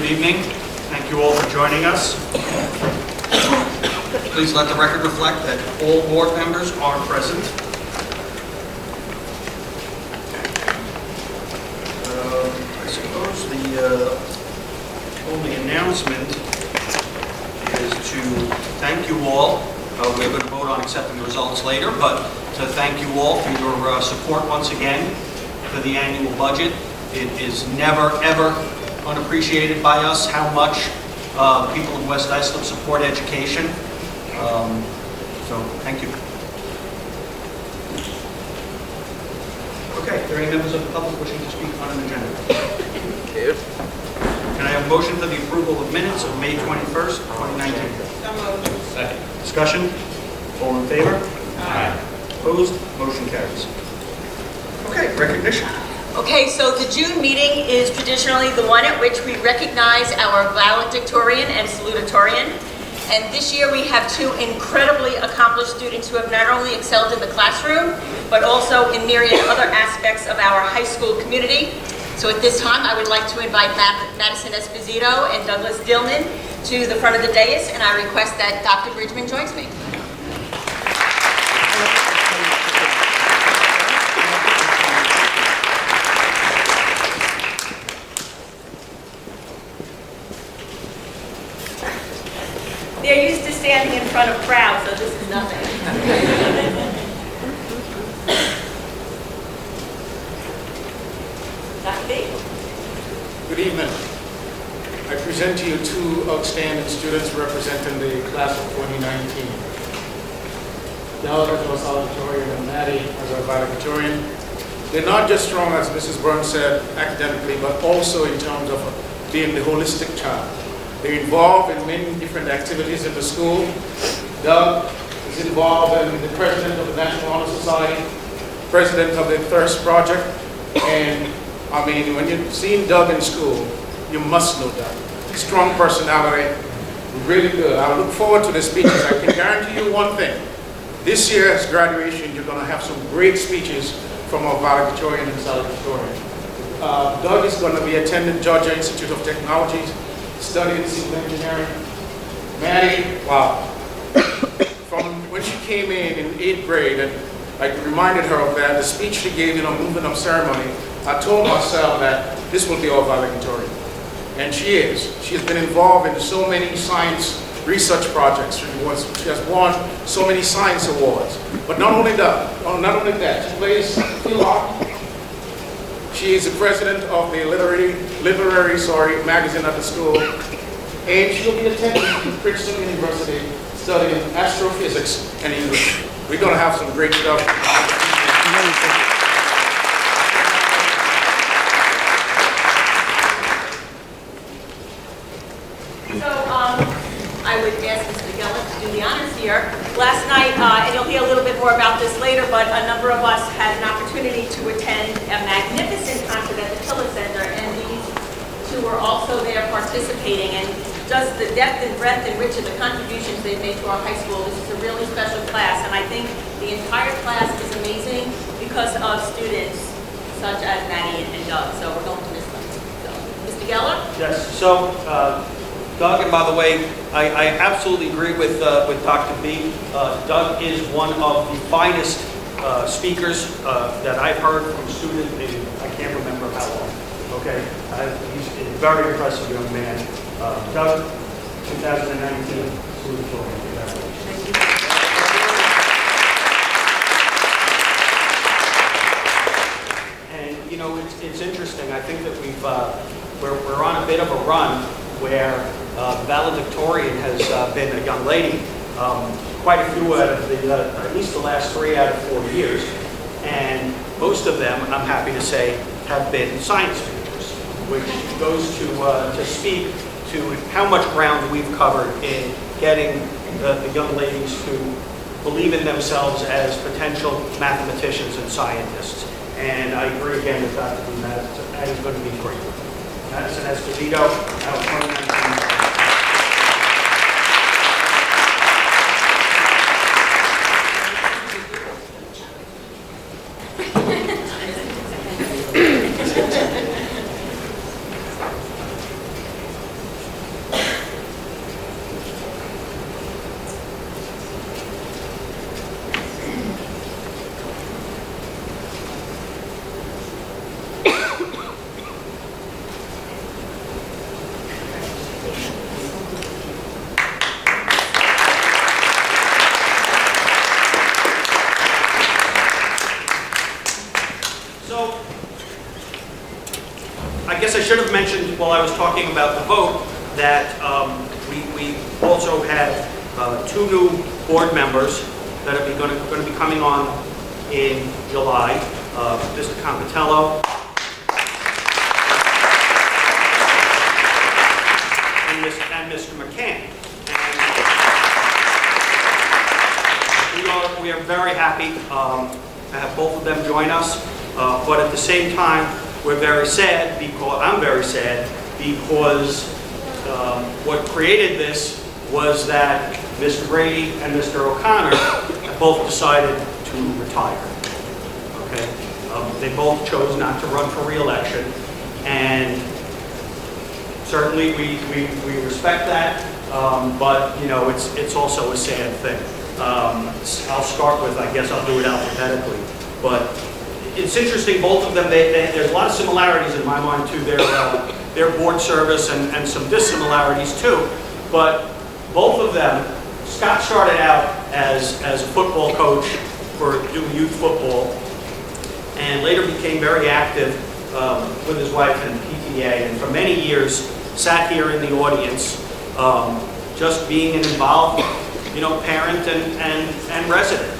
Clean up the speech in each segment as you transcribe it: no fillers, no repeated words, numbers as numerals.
evening. Thank you all for joining us. Please let the record reflect that all board members are present. I suppose the only announcement is to thank you all. We're going to vote on accepting the results later, but to thank you all for your support once again for the annual budget. It is never, ever unappreciated by us how much people in West Islip support education. So thank you. Okay, are there any members of the public wishing to speak on an agenda? Can I have a motion for the approval of minutes of May 21st, 2019? Second. Discussion? All in favor? Aye. Opposed? Motion carries. Okay, recognition. Okay, so the June meeting is traditionally the one at which we recognize our valedictorian and salutatorian. And this year we have two incredibly accomplished students who have not only excelled in the classroom, but also in myriad other aspects of our high school community. So at this time, I would like to invite Madison Esposito and Douglas Dillman to the front of the dais, and I request that Dr. Bridgman joins me. They're used to standing in front of crowds, so this is nothing. Dr. B. Good evening. I present to you two outstanding students representing the class of 2019. Doug as our salutatorian and Maddie as our valedictorian. They're not just strong, as Mrs. Burns said, academically, but also in terms of being the holistic child. They're involved in many different activities in the school. Doug is involved in the president of the National Honor Society, president of the Thirst Project, and I mean, when you've seen Doug in school, you must know Doug. Strong personality, really good. I look forward to the speeches. I can guarantee you one thing. This year's graduation, you're going to have some great speeches from our valedictorian and salutatorian. Doug is going to be attending Georgia Institute of Technology, studying civil engineering. Maddie, wow. From when she came in 8th grade, and I reminded her of that, the speech she gave in a moving up ceremony, I told myself that this will be our valedictorian. And she is. She has been involved in so many science research projects. She has won so many science awards. But not only that, she plays field hockey. She is the president of the literary magazine at the school. And she'll be attending Princeton University studying astrophysics and English. We're going to have some great stuff. I would ask Mr. Geller to do the honors here. Last night, and you'll hear a little bit more about this later, but a number of us had an opportunity to attend a magnificent concert at the Tiller Center, and these two were also there participating. And just the depth and breadth and reach of the contributions they've made to our high school, this is a really special class, and I think the entire class is amazing because of students such as Maddie and Doug, so we're going to miss them. So, Mr. Geller? Yes, so Doug, and by the way, I absolutely agree with Dr. B. Doug is one of the finest speakers that I've heard from a student in, I can't remember how long. Okay, he's a very impressive young man. Doug, 2019, salutatorian. Congratulations. And you know, it's interesting. I think that we're on a bit of a run where valedictorian has been a young lady, quite a few out of the, at least the last 3 out of 4 years, and most of them, I'm happy to say, have been science speakers, which goes to speak to how much ground we've covered in getting the young ladies to believe in themselves as potential mathematicians and scientists. And I agree again with Dr. B. That is going to be great. Madison Esposito, out of 2019. should have mentioned while I was talking about the vote that we also have 2 new board members that are going to be coming on in July. Mr. Compitello and Mr. McCann. And we are very happy to have both of them join us, but at the same time, we're very sad because I'm very sad because what created this was that Mr. Brady and Mr. O'Connor both decided to retire. Okay, they both chose not to run for re-election, and certainly we respect that. But you know, it's also a sad thing. I'll start with, I guess I'll do it alphabetically, but it's interesting, both of them, there's a lot of similarities in my mind to their board service and some dissimilarities too, but both of them, Scott started out as a football coach for doing youth football, and later became very active with his wife in PTA, and for many years sat here in the audience, just being an involved, you know, parent and resident,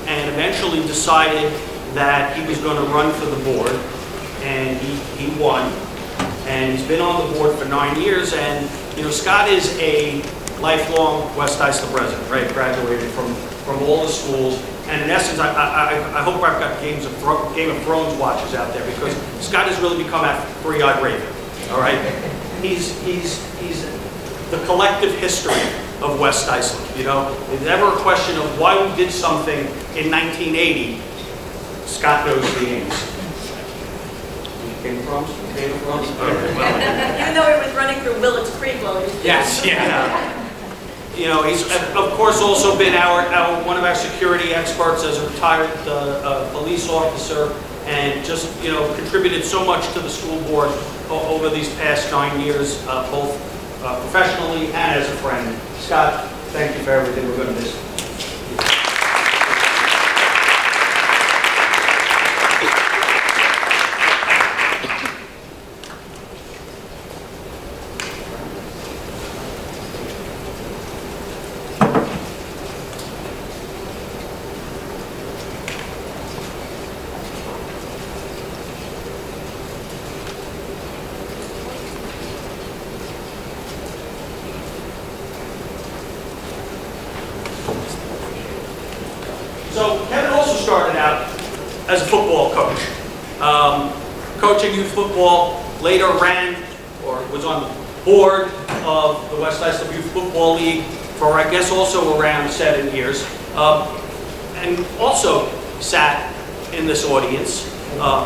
and eventually decided that he was going to run for the board, and he won, and he's been on the board for 9 years. And you know, Scott is a lifelong West Islip resident, right? Graduated from all the schools, and in essence, I hope I've got Game of Thrones watchers out there, because Scott has really become a three-eyed raven. All right, he's the collective history of West Islip. You know, if there's ever a question of why we did something in 1980, Scott knows the answer. Game of Thrones? Game of Thrones? Okay, well, Even though he was running through Willits Creek while he was... yes, yeah. You know, he's of course also been one of our security experts as a retired police officer, and just, you know, contributed so much to the school board over these past 9 years, both professionally and as a friend. Scott, thank you for everything. We're going to miss you. So Kevin also started out as a football coach, coaching youth football, later ran or was on the board of the West Islip Youth Football League for, I guess, also around 7 years, and also sat in this audience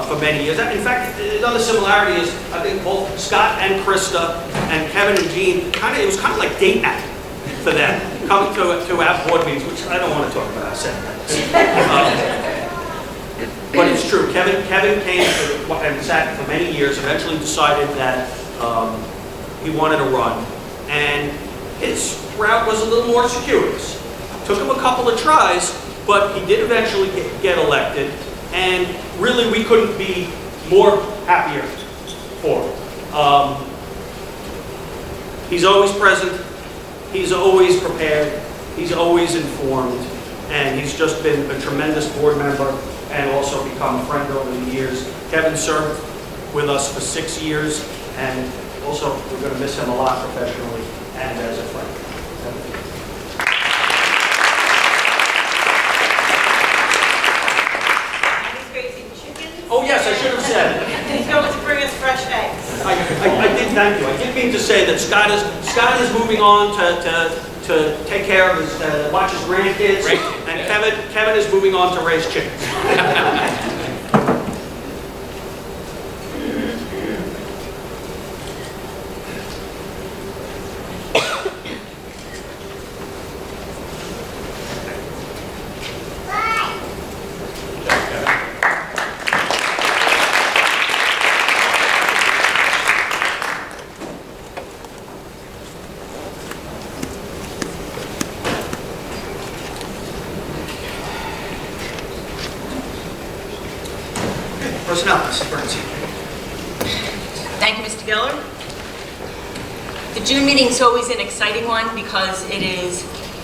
for many years. In fact, another similarity is I think both Scott and Krista and Kevin and Jean, it was kind of like date night for them, coming to our board meetings, which I don't want to talk about. I said that. But it's true. Kevin came and sat for many years, eventually decided that he wanted to run, and his route was a little more circuitous. Took him a couple of tries, but he did eventually get elected, and really we couldn't be more happier for him. He's always present, he's always prepared, he's always informed, and he's just been a tremendous board member and also become a friend over the years. Kevin served with us for 6 years, and also we're going to miss him a lot professionally and as a friend. He's raising chickens. Oh yes, I should have said it. He's going to bring us fresh eggs. I did thank you. I did mean to say that Scott is moving on to take care of his, watch his grandkids, and Kevin is moving on to raise chickens. Personnel, Mrs. Bernstein. Thank you, Mr. Geller. The June meeting is always an exciting one because it is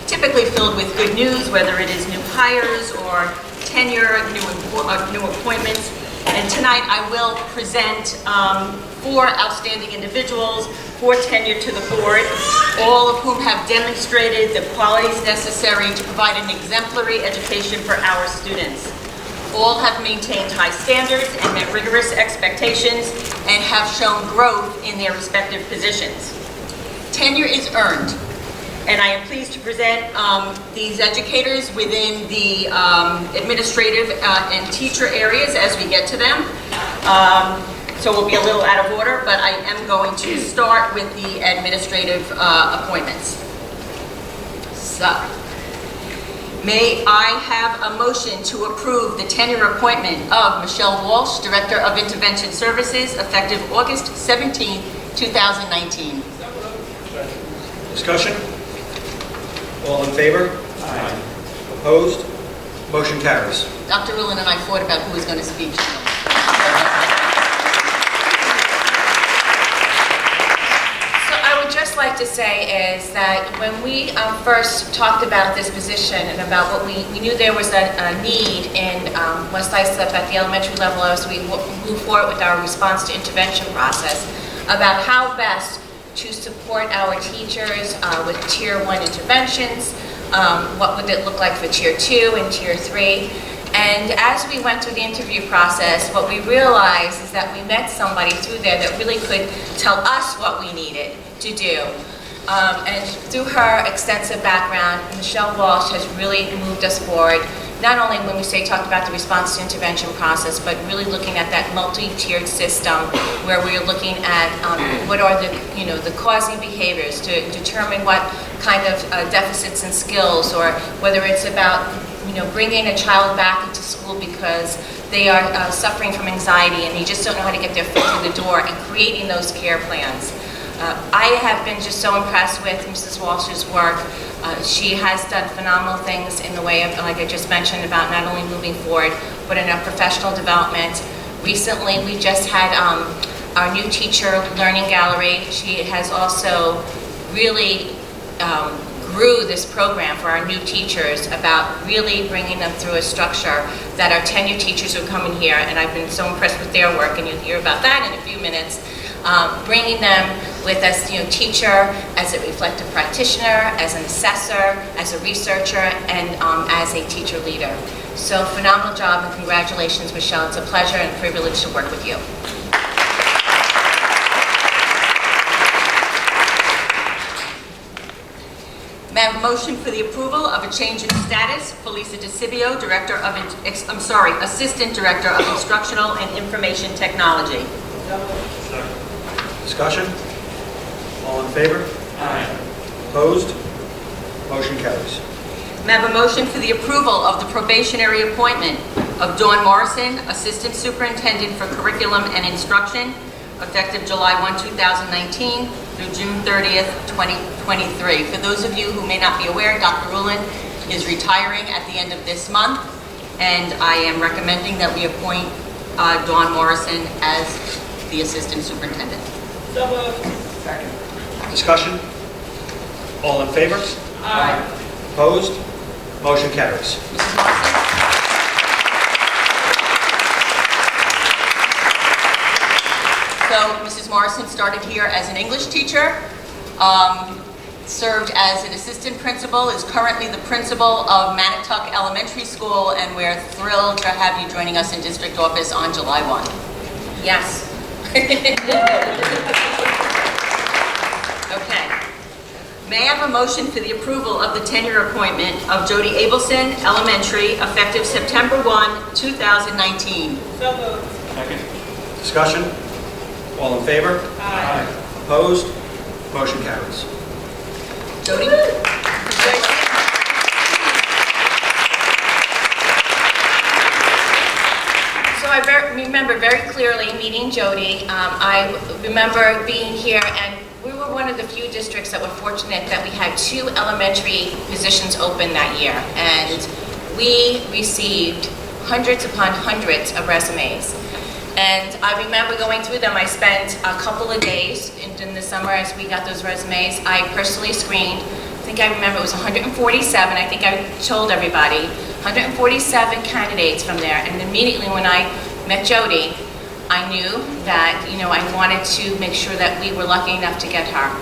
typically filled with good news, whether it is new hires or tenure, new appointments. And tonight I will present 4 outstanding individuals for tenure to the board, all of whom have demonstrated the qualities necessary to provide an exemplary education for our students. All have maintained high standards and met rigorous expectations and have shown growth in their respective positions. Tenure is earned, and I am pleased to present these educators within the administrative and teacher areas as we get to them. So we'll be a little out of order, but I am going to start with the administrative appointments. So, may I have a motion to approve the tenure appointment of Michelle Walsh, Director of Intervention Services, effective August 17, 2019. Discussion? All in favor? Aye. Opposed? Motion carries. Dr. Rulin and I fought about who was going to speak. Just like to say is that when we first talked about this position and about what we knew there was a need in West Islip at the elementary level as we move forward with our response to intervention process, about how best to support our teachers with Tier 1 interventions, what would it look like for Tier 2 and Tier 3. And as we went through the interview process, what we realized is that we met somebody through there that really could tell us what we needed to do. And through her extensive background, Michelle Walsh has really moved us forward, not only when we talked about the response to intervention process, but really looking at that multi-tiered system where we're looking at what are the causing behaviors to determine what kind of deficits and skills, or whether it's about bringing a child back into school because they are suffering from anxiety and they just don't know how to get their foot through the door, and creating those care plans. I have been just so impressed with Mrs. Walsh's work. She has done phenomenal things in the way of, like I just mentioned, about not only moving forward, but in our professional development. Recently, we just had our new teacher learning gallery. She has also really grew this program for our new teachers about really bringing them through a structure that our tenure teachers who come in here, and I've been so impressed with their work, and you'll hear about that in a few minutes, bringing them with as teacher, as a reflective practitioner, as an assessor, as a researcher, and as a teacher leader. So phenomenal job, and congratulations, Michelle. It's a pleasure and a privilege to work with you. May I have a motion for the approval of a change in status for Lisa DeCibio, Assistant Director of Instructional and Information Technology. Discussion? All in favor? Aye. Opposed? Motion carries. May I have a motion for the approval of the probationary appointment of Dawn Morrison, Assistant Superintendent for Curriculum and Instruction, effective July 1, 2019 through June 30th, 2023. For those of you who may not be aware, Dr. Rulin is retiring at the end of this month, and I am recommending that we appoint Dawn Morrison as the Assistant Superintendent. So moved. Second. Discussion? All in favor? Aye. Opposed? Motion carries. Mrs. Morrison? So Mrs. Morrison started here as an English teacher, served as an assistant principal, is currently the principal of Manatuck Elementary School, and we're thrilled to have you joining us in district office on July 1. Yes. Okay. May I have a motion for the approval of the tenure appointment of Jody Abelson, Elementary, effective September 1, 2019? So moved. Second. Discussion? All in favor? Aye. Opposed? Motion carries. Jody? So I remember very clearly meeting Jody. I remember being here, and we were one of the few districts that were fortunate that we had 2 elementary positions open that year, and we received hundreds upon hundreds of resumes. And I remember going through them. I spent a couple of days in the summer as we got those resumes. I personally screened. I think I remember it was 147. I think I told everybody 147 candidates from there. And immediately when I met Jody, I knew that, you know, I wanted to make sure that we were lucky enough to get her.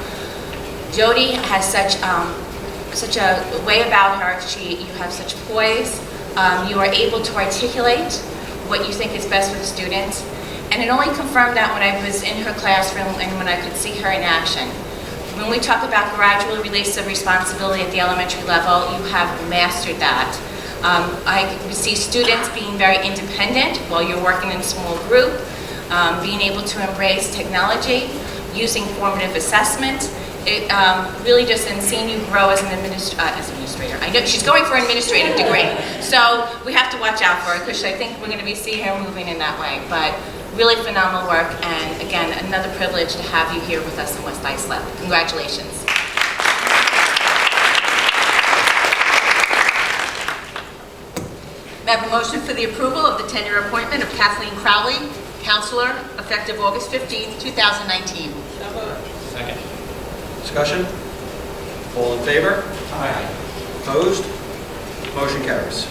Jody has such a way about her. You have such poise. You are able to articulate what you think is best for the students. And it only confirmed that when I was in her classroom and when I could see her in action. When we talk about gradual release of responsibility at the elementary level, you have mastered that. I see students being very independent while you're working in a small group, being able to embrace technology, using formative assessment. It really just, and seeing you grow as an administrator. I know she's going for an administrative degree, so we have to watch out for her because I think we're going to be seeing her moving in that way. But really phenomenal work, and again, another privilege to have you here with us in West Islip. Congratulations. May I have a motion for the approval of the tenure appointment of Kathleen Crowley, counselor, effective August 15th, 2019? Second. Discussion? All in favor? Aye. Opposed? Motion carries.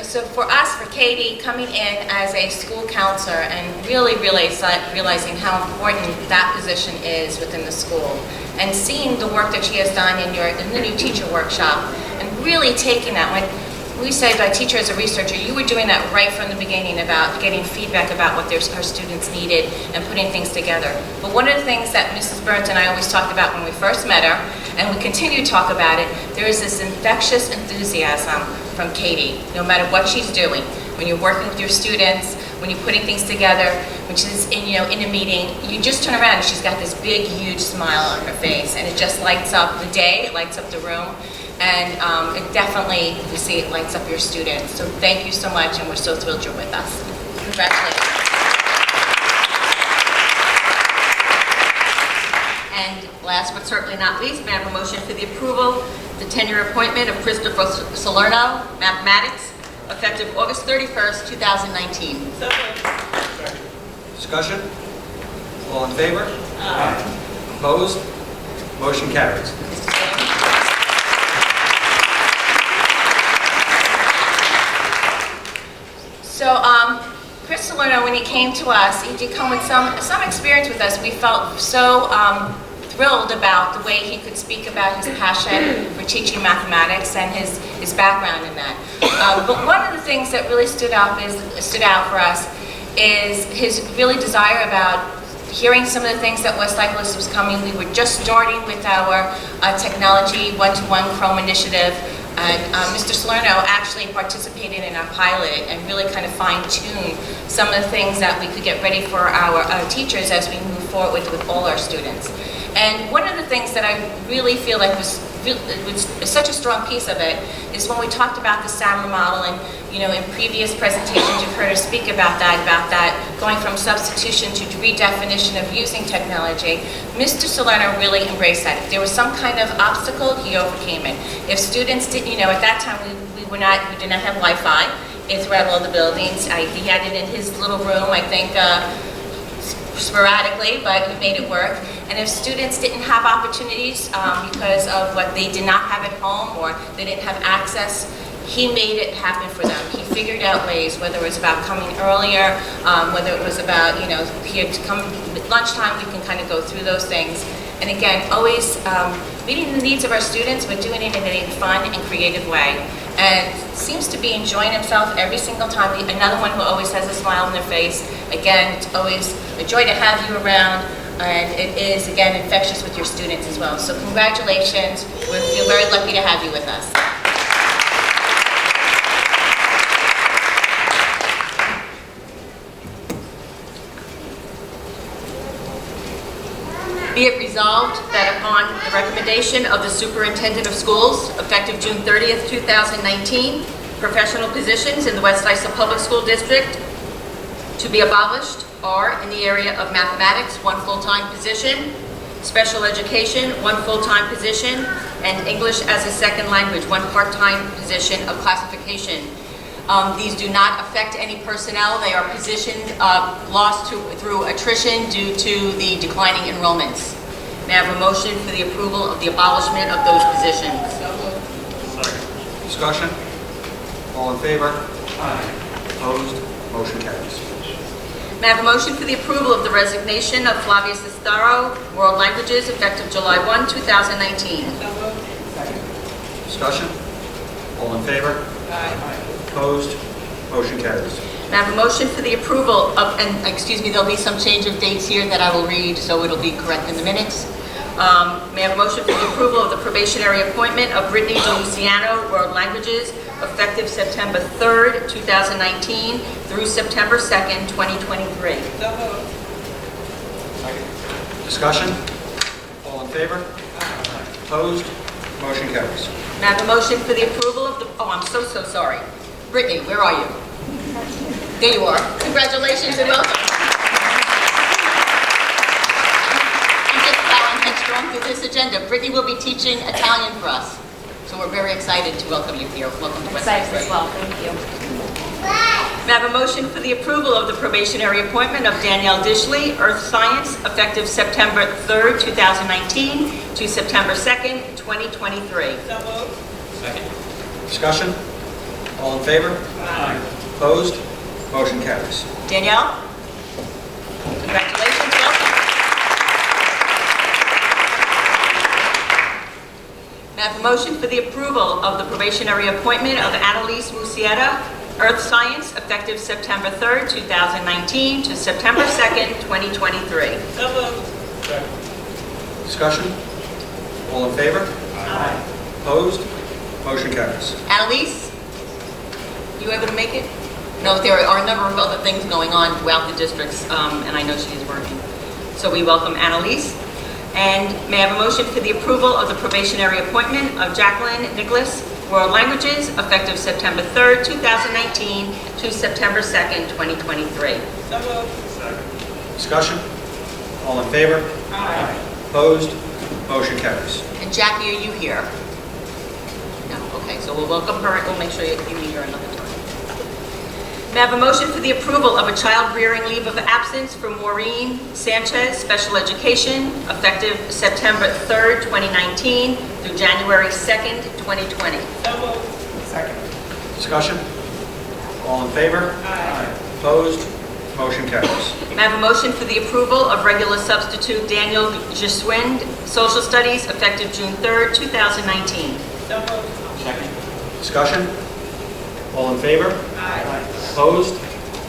So for us, for Katie, coming in as a school counselor and really realizing how important that position is within the school, and seeing the work that she has done in the new teacher workshop, and really taking that, like we say by teacher as a researcher, you were doing that right from the beginning about getting feedback about what her students needed and putting things together. But one of the things that Mrs. Burns and I always talked about when we first met her, and we continue to talk about it, there is this infectious enthusiasm from Katie, no matter what she's doing. When you're working with your students, when you're putting things together, when she's in a meeting, you just turn around and she's got this big, huge smile on her face, and it just lights up the day, it lights up the room, and it definitely, you see, it lights up your students. So thank you so much, and we're so thrilled you're with us. Congratulations. And last but certainly not least, may I have a motion for the approval, the tenure appointment of Christopher Salerno, mathematics, effective August 31st, 2019? Discussion? All in favor? Aye. Opposed? Motion carries. So, Chris Salerno, when he came to us, he did come with some experience with us. We felt so thrilled about the way he could speak about his passion for teaching mathematics and his background in that. But one of the things that really stood out for us is his really desire about hearing some of the things that West Cyclist was coming. We were just starting with our technology one-to-one Chrome initiative. And Mr. Salerno actually participated in our pilot and really kind of fine-tuned some of the things that we could get ready for our teachers as we move forward with all our students. And one of the things that I really feel like was such a strong piece of it is when we talked about the SAMR model, and in previous presentations you've heard us speak about that going from substitution to redefinition of using technology. Mr. Salerno really embraced that. If there was some kind of obstacle, he overcame it. If students didn't, at that time we did not have Wi-Fi throughout all the buildings. He had it in his little room, I think, sporadically, but he made it work. And if students didn't have opportunities because of what they did not have at home or they didn't have access, he made it happen for them. He figured out ways, whether it was about coming earlier, whether it was about, he had to come at lunchtime, we can kind of go through those things. And again, always meeting the needs of our students, but doing it in a fun and creative way. And seems to be enjoying himself every single time. Another one who always has a smile on their face. Again, it's always a joy to have you around. And it is, again, infectious with your students as well. So congratulations. We're very lucky to have you with us. Be it resolved that upon the recommendation of the Superintendent of Schools, effective June 30th, 2019, professional positions in the West Islip Public School District to be abolished are in the area of mathematics, 1 full-time position, Special education, 1 full-time position, and English as a second language, 1 part-time position of classification. These do not affect any personnel. They are positioned lost through attrition due to the declining enrollments. May I have a motion for the approval of the abolishment of those positions? Discussion? All in favor? Opposed? Motion carries. May I have a motion for the approval of the resignation of Flavia Cestaro, World Languages, effective July 1, 2019? Discussion? All in favor? Opposed? Motion carries. May I have a motion for the approval of, and excuse me, there'll be some change of dates here that I will read, so it'll be correct in the minutes. May I have a motion for the approval of the probationary appointment of Brittany DeLuciano, World Languages, effective September 3rd, 2019 through September 2nd, 2023. Discussion? All in favor? Opposed? Motion carries. May I have a motion for the approval of the, oh, I'm so sorry. Brittany, where are you? There you are. Congratulations and welcome. I'm just plowing headstrong through this agenda. Brittany will be teaching Italian for us. So we're very excited to welcome you here. Welcome to West Excited as Islip. well, thank you. May I have a motion for the approval of the probationary appointment of Danielle Dishley, Earth Science, effective September 3rd, 2019 to September 2nd, 2023? Discussion? All in favor? Opposed? Motion carries. Danielle? Congratulations, welcome. May I have a motion for the approval of the probationary appointment of Annalise Musietta, Earth Science, effective September 3rd, 2019 to September 2nd, 2023? Discussion? All in favor? Opposed? Motion carries. Annalise, you able to make it? No, there are a number of other things going on throughout the districts, and I know she is working. So we welcome Annalise. And may I have a motion for the approval of the probationary appointment of Jacqueline Nicholas, World Languages, effective September 3rd, 2019 to September 2nd, 2023? Discussion? All in favor? Opposed? Motion carries. And Jackie, are you here? No, okay, so we'll welcome her and we'll make sure you meet her another time. May I have a motion for the approval of a child rearing leave of absence for Maureen Sanchez, Special Education, effective September 3rd, 2019 through January 2nd, 2020? Discussion? All in favor? Opposed? Motion carries. May I have a motion for the approval of regular substitute Daniel Jeswind, Social Studies, effective June 3rd, 2019? Discussion? All in favor? Opposed?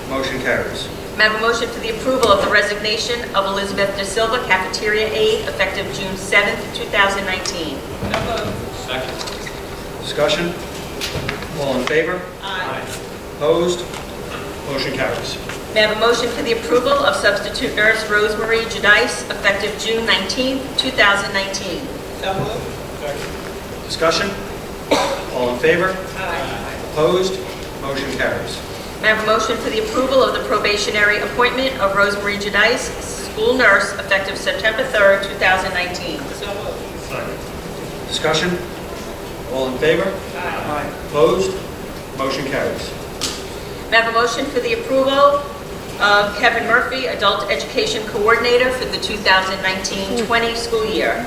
Motion carries. May I have a motion for the approval of the resignation of Elizabeth De Silva, cafeteria aide, effective June 7th, 2019? Discussion? All in favor? Opposed? Motion carries. May I have a motion for the approval of substitute nurse Rosemary Judice, effective June 19th, 2019? Discussion? All in favor? Opposed? Motion carries. May I have a motion for the approval of the probationary appointment of Rosemary Judice, school nurse, effective September 3rd, 2019? Discussion? All in favor? Opposed? Motion carries. May I have a motion for the approval of Kevin Murphy, Adult Education Coordinator for the 2019-20 school year?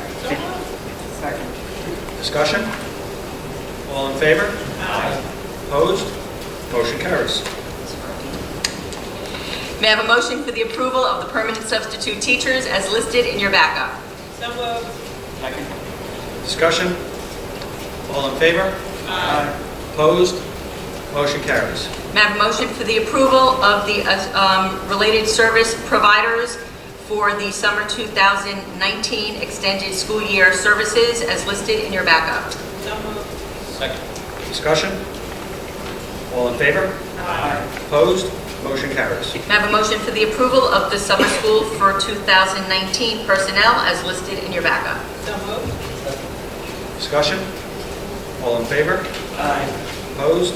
Discussion? All in favor? Opposed? Motion carries. May I have a motion for the approval of the permanent substitute teachers as listed in your backup? Discussion? All in favor? Opposed? Motion carries. May I have a motion for the approval of the related service providers for the summer 2019 extended school year services as listed in your backup? Discussion? All in favor? Opposed? Motion carries. May I have a motion for the approval of the summer school for 2019 personnel as listed in your backup? Discussion? All in favor? Opposed?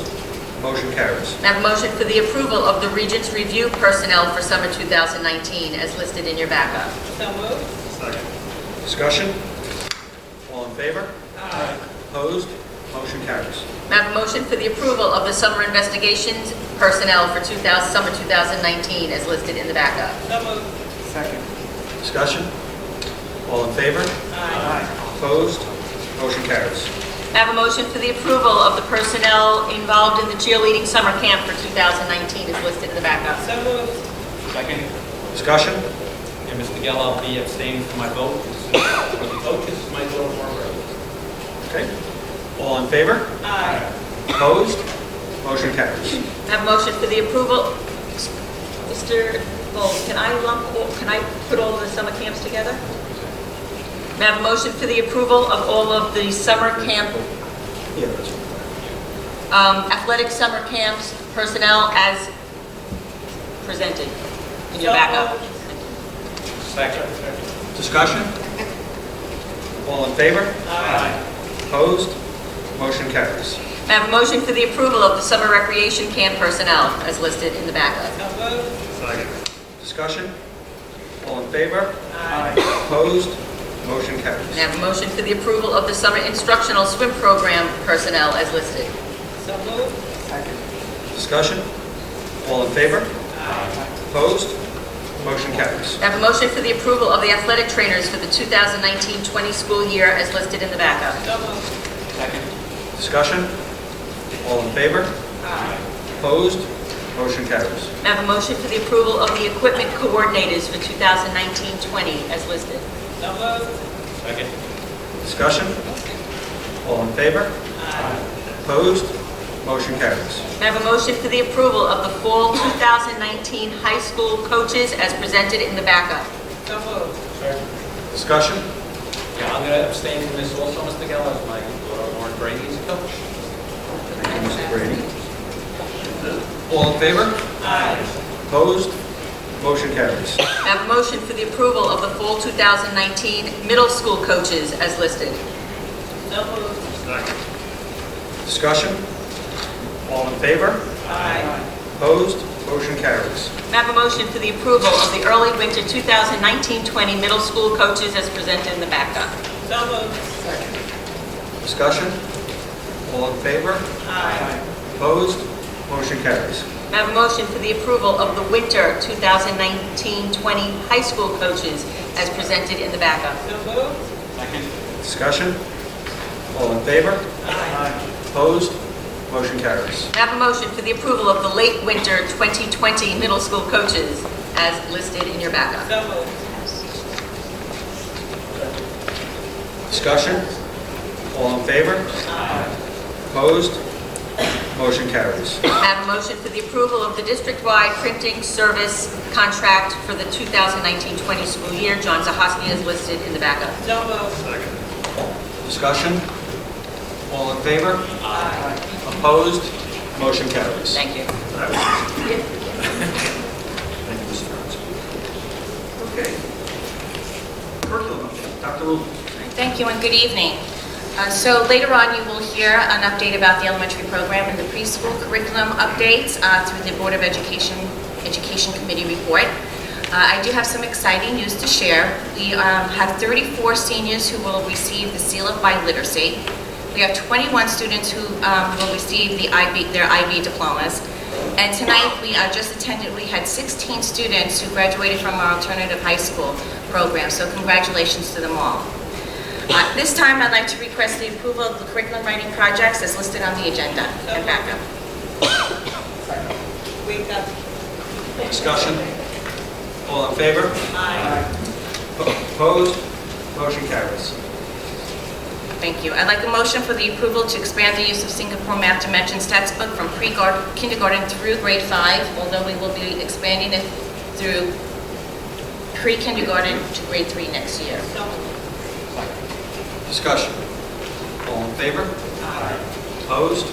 Motion carries. May I have a motion for the approval of the Regents Review personnel for summer 2019 as listed in your backup? Discussion? All in favor? Aye. Opposed? Motion carries. May I have a motion for the approval of the summer investigations personnel for summer 2019 as listed in the backup? Second. Discussion? All in favor? Aye. Opposed? Motion carries. May I have a motion for the approval of the personnel involved in the cheerleading summer camp for 2019 as listed in the backup? Second. Discussion? Yeah, Mr. Geller, I'll be abstaining from my vote. For the coaches, my vote for Okay. All in favor? Aye. Opposed? Motion carries. I have a motion for the approval. Mr. Gold, can I put all of the summer camps together? May I have a motion for the approval of all of the summer camp, Yeah, that's right. athletic summer camps personnel as presented in your backup? Second. Discussion? All in favor? Aye. Opposed? Motion carries. May I have a motion for the approval of the summer recreation camp personnel as listed in the backup? Second. Discussion? All in favor? Aye. Opposed? Motion carries. May I have a motion for the approval of the summer instructional swim program personnel as listed? Second. Discussion? All in favor? Opposed? Motion carries. I have a motion for the approval of the athletic trainers for the 2019-20 school year as listed in the backup. Second. Discussion? All in favor? Opposed? Motion carries. I have a motion for the approval of the equipment coordinators for 2019-20 as listed. Second. Discussion? All in favor? Opposed? Motion carries. I have a motion for the approval of the fall 2019 high school coaches as presented in the backup. Discussion? Yeah, I'm going to abstain from this also, Mr. Geller, as my daughter Lauren Brady is a coach. Thank you, Mr. Brady. All in favor? Opposed? Motion carries. I have a motion for the approval of the fall 2019 middle school coaches as listed. Discussion? All in favor? Opposed? Motion carries. I have a motion for the approval of the early winter 2019-20 middle school coaches as presented in the backup. Discussion? All in favor? Opposed? Motion carries. I have a motion for the approval of the winter 2019-20 high school coaches as presented in the backup. Second. Discussion? All in favor? Opposed? Motion carries. I have a motion for the approval of the late winter 2020 middle school coaches as listed in your backup. Discussion? All in favor? Opposed? Motion carries. I have a motion for the approval of the district-wide printing service contract for the 2019-20 school year. John Zahoski is listed in the backup. Discussion? All in favor? Opposed? Motion carries. Thank you. Thank you, Mr. Burns. Okay. Curriculum update. Dr. Rubin. Thank you and good evening. So later on you will hear an update about the elementary program and the preschool curriculum updates through the Board of Education Committee report. I do have some exciting news to share. We have 34 seniors who will receive the Seal of Biliteracy. We have 21 students who will receive their IB diplomas. And tonight we we had 16 students who graduated from our alternative high school program. So congratulations to them all. This time I'd like to request the approval of the curriculum writing projects as listed on the agenda and backup. Discussion? All in favor? Opposed? Motion carries. Thank you. I'd like a motion for the approval to expand the use of Singapore Math Dimensions textbook from pre-kindergarten through grade 5, although we will be expanding it through pre-kindergarten to grade 3 next year. Discussion? All in favor? Opposed?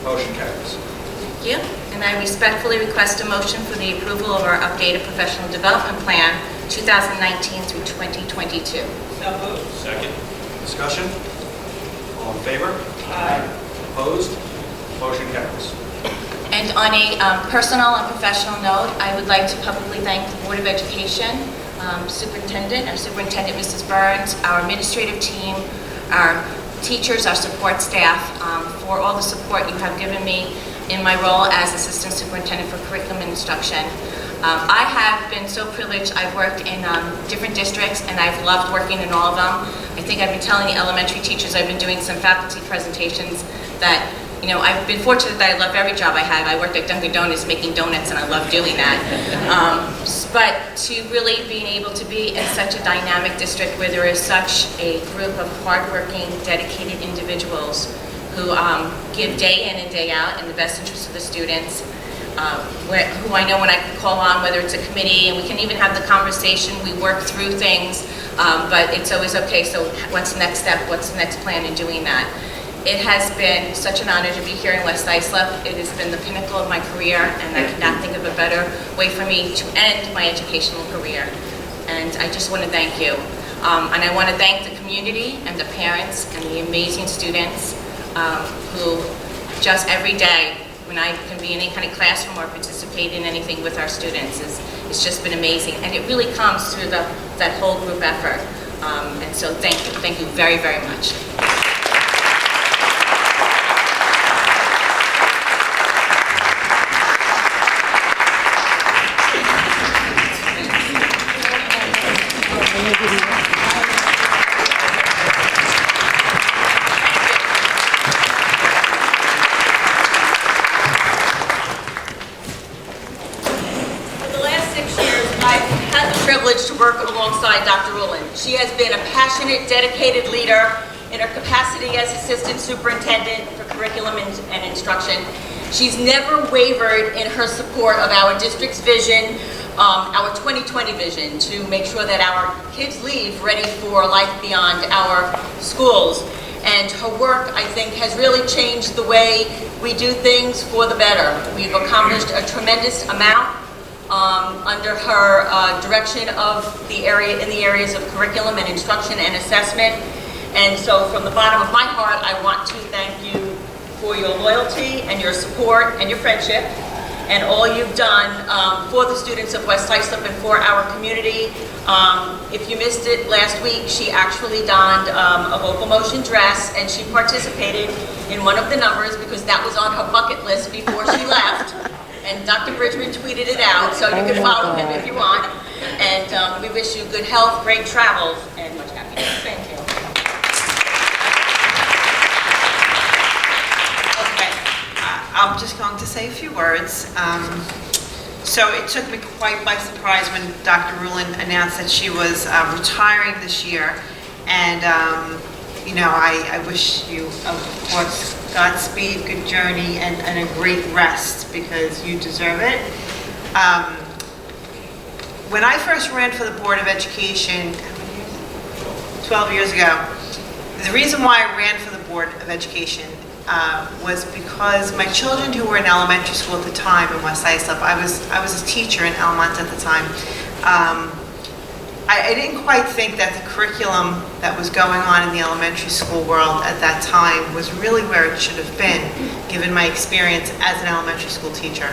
Motion carries. Thank you. And I respectfully request a motion for the approval of our updated professional development plan 2019 through 2022. Second. Discussion? All in favor? Opposed? Motion carries. And on a personal and professional note, I would like to publicly thank the Board of Education Superintendent, our Superintendent, Mrs. Burns, our administrative team, our teachers, our support staff, for all the support you have given me in my role as Assistant Superintendent for Curriculum and Instruction. I have been so privileged. I've worked in different districts, and I've loved working in all of them. I think I've been telling the elementary teachers, I've been doing some faculty presentations that, you know, I've been fortunate that I love every job I have. I worked at Dunkin' Donuts making donuts, and I love doing that. But to really being able to be in such a dynamic district where there is such a group of hardworking, dedicated individuals who give day in and day out in the best interest of the students, who I know when I can call on, whether it's a committee, and we can even have the conversation, we work through things, but it's always okay, so what's the next step, what's the next plan in doing that? It has been such an honor to be here in West Islip. It has been the pinnacle of my career, and I cannot think of a better way for me to end my educational career. And I just want to thank you. And I want to thank the community and the parents and the amazing students who just every day, when I can be in any kind of classroom or participate in anything with our students, it's just been amazing. And it really comes through that whole group effort. And so thank you very, very much. To work alongside Dr. Rulin. She has been a passionate, dedicated leader in her capacity as Assistant Superintendent for Curriculum and Instruction. She's never wavered in her support of our district's vision, our 2020 vision, to make sure that our kids leave ready for life beyond our schools. And her work, I think, has really changed the way we do things for the better. We've accomplished a tremendous amount under her direction of in the areas of curriculum and instruction and assessment. And so from the bottom of my heart, I want to thank you for your loyalty and your support and your friendship and all you've done for the students of West Islip and for our community. If you missed it last week, she actually donned a vocal motion dress, and she participated in one of the numbers because that was on her bucket list before she left. And Dr. Bridgman tweeted it out, so you can follow him if you want. And we wish you good health, great travels, and much happiness. Thank you. Okay, I'm just going to say a few words. So it took me quite by surprise when Dr. Rulin announced that she was retiring this year. And, you know, I wish you, of course, Godspeed, good journey, and a great rest, because you deserve it. When I first ran for the Board of Education 12 years ago, the reason why I ran for the Board of Education was because my children who were in elementary school at the time in West Islip, I was a teacher in Elmont at the time. I didn't quite think that the curriculum that was going on in the elementary school world at that time was really where it should have been, given my experience as an elementary school teacher.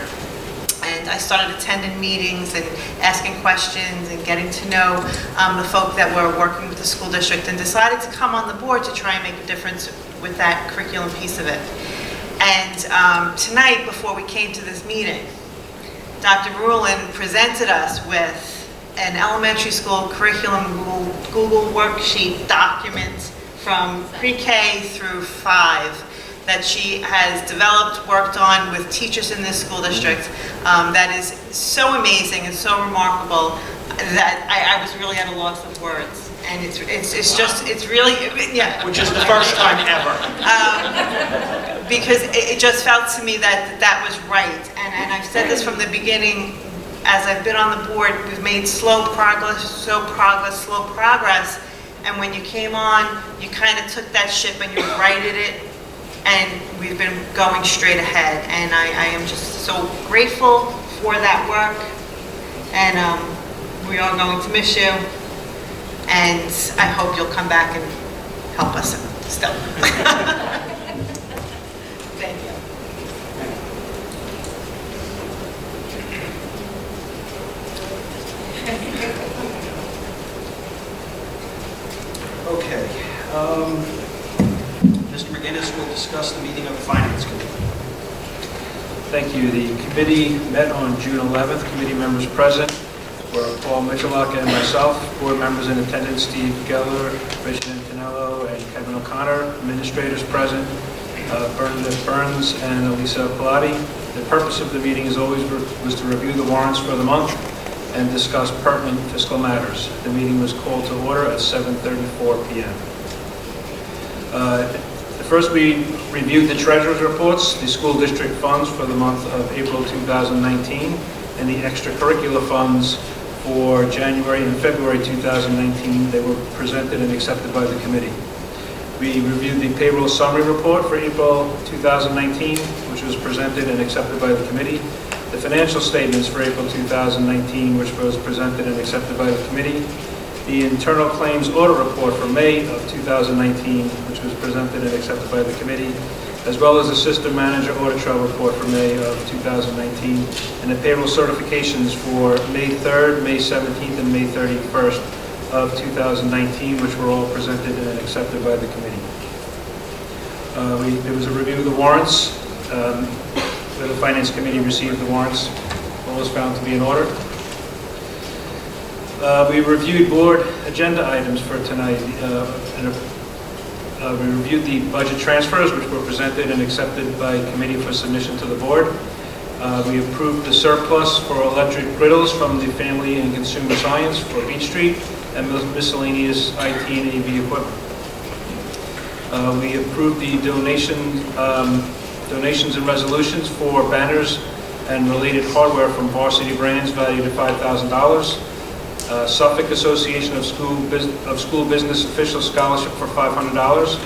And I started attending meetings and asking questions and getting to know the folk that were working with the school district, and decided to come on the board to try and make a difference with that curriculum piece of it. And tonight, before we came to this meeting, Dr. Rulin presented us with an elementary school curriculum Google worksheet document from pre-K through 5 that she has developed, worked on with teachers in this school district. That is so amazing and so remarkable that I was really at a loss of words. And it's really, yeah. Which is the first time ever. Because it just felt to me that was right. And I've said this from the beginning. As I've been on the board, we've made slow progress. And when you came on, you kind of took that ship and you righted it, and we've been going straight ahead. And I am just so grateful for that work. And we are going to miss you. And I hope you'll come back and help us still. Thank you. Mr. McGinnis will discuss the meeting of the Finance Committee. Thank you. The committee met on June 11th. Committee members present were Paul Michalak and myself. Board members in attendance, Steve Geller, Richard Antonello, and Kevin O'Connor. Administrators present, Bernadette Burns and Elisa Pilati. The purpose of the meeting, as always, was to review the warrants for the month and discuss pertinent fiscal matters. The meeting was called to order at 7:34 p.m. First, we reviewed the treasurer's reports, the school district funds for the month of April 2019, and the extracurricular funds for January and February 2019. They were presented and accepted by the committee. We reviewed the payroll summary report for April 2019, which was presented and accepted by the committee. The financial statements for April 2019, which was presented and accepted by the committee. The internal claims audit report for May of 2019, which was presented and accepted by the committee, as well as the system manager audit trail report for May of 2019, and the payroll certifications for May 3rd, May 17th, and May 31st of 2019, which were all presented and accepted by the committee. There was a review of the warrants, where the Finance Committee received the warrants. All was found to be in order. We reviewed board agenda items for tonight. We reviewed the budget transfers, which were presented and accepted by committee for submission to the board. We approved the surplus for electric griddles from the Family and Consumer Science for Beach Street and miscellaneous IT and AV equipment. We approved the donations and resolutions for banners and related hardware from Varsity Brands valued at $5,000. Suffolk Association of School Business Official Scholarship for $500,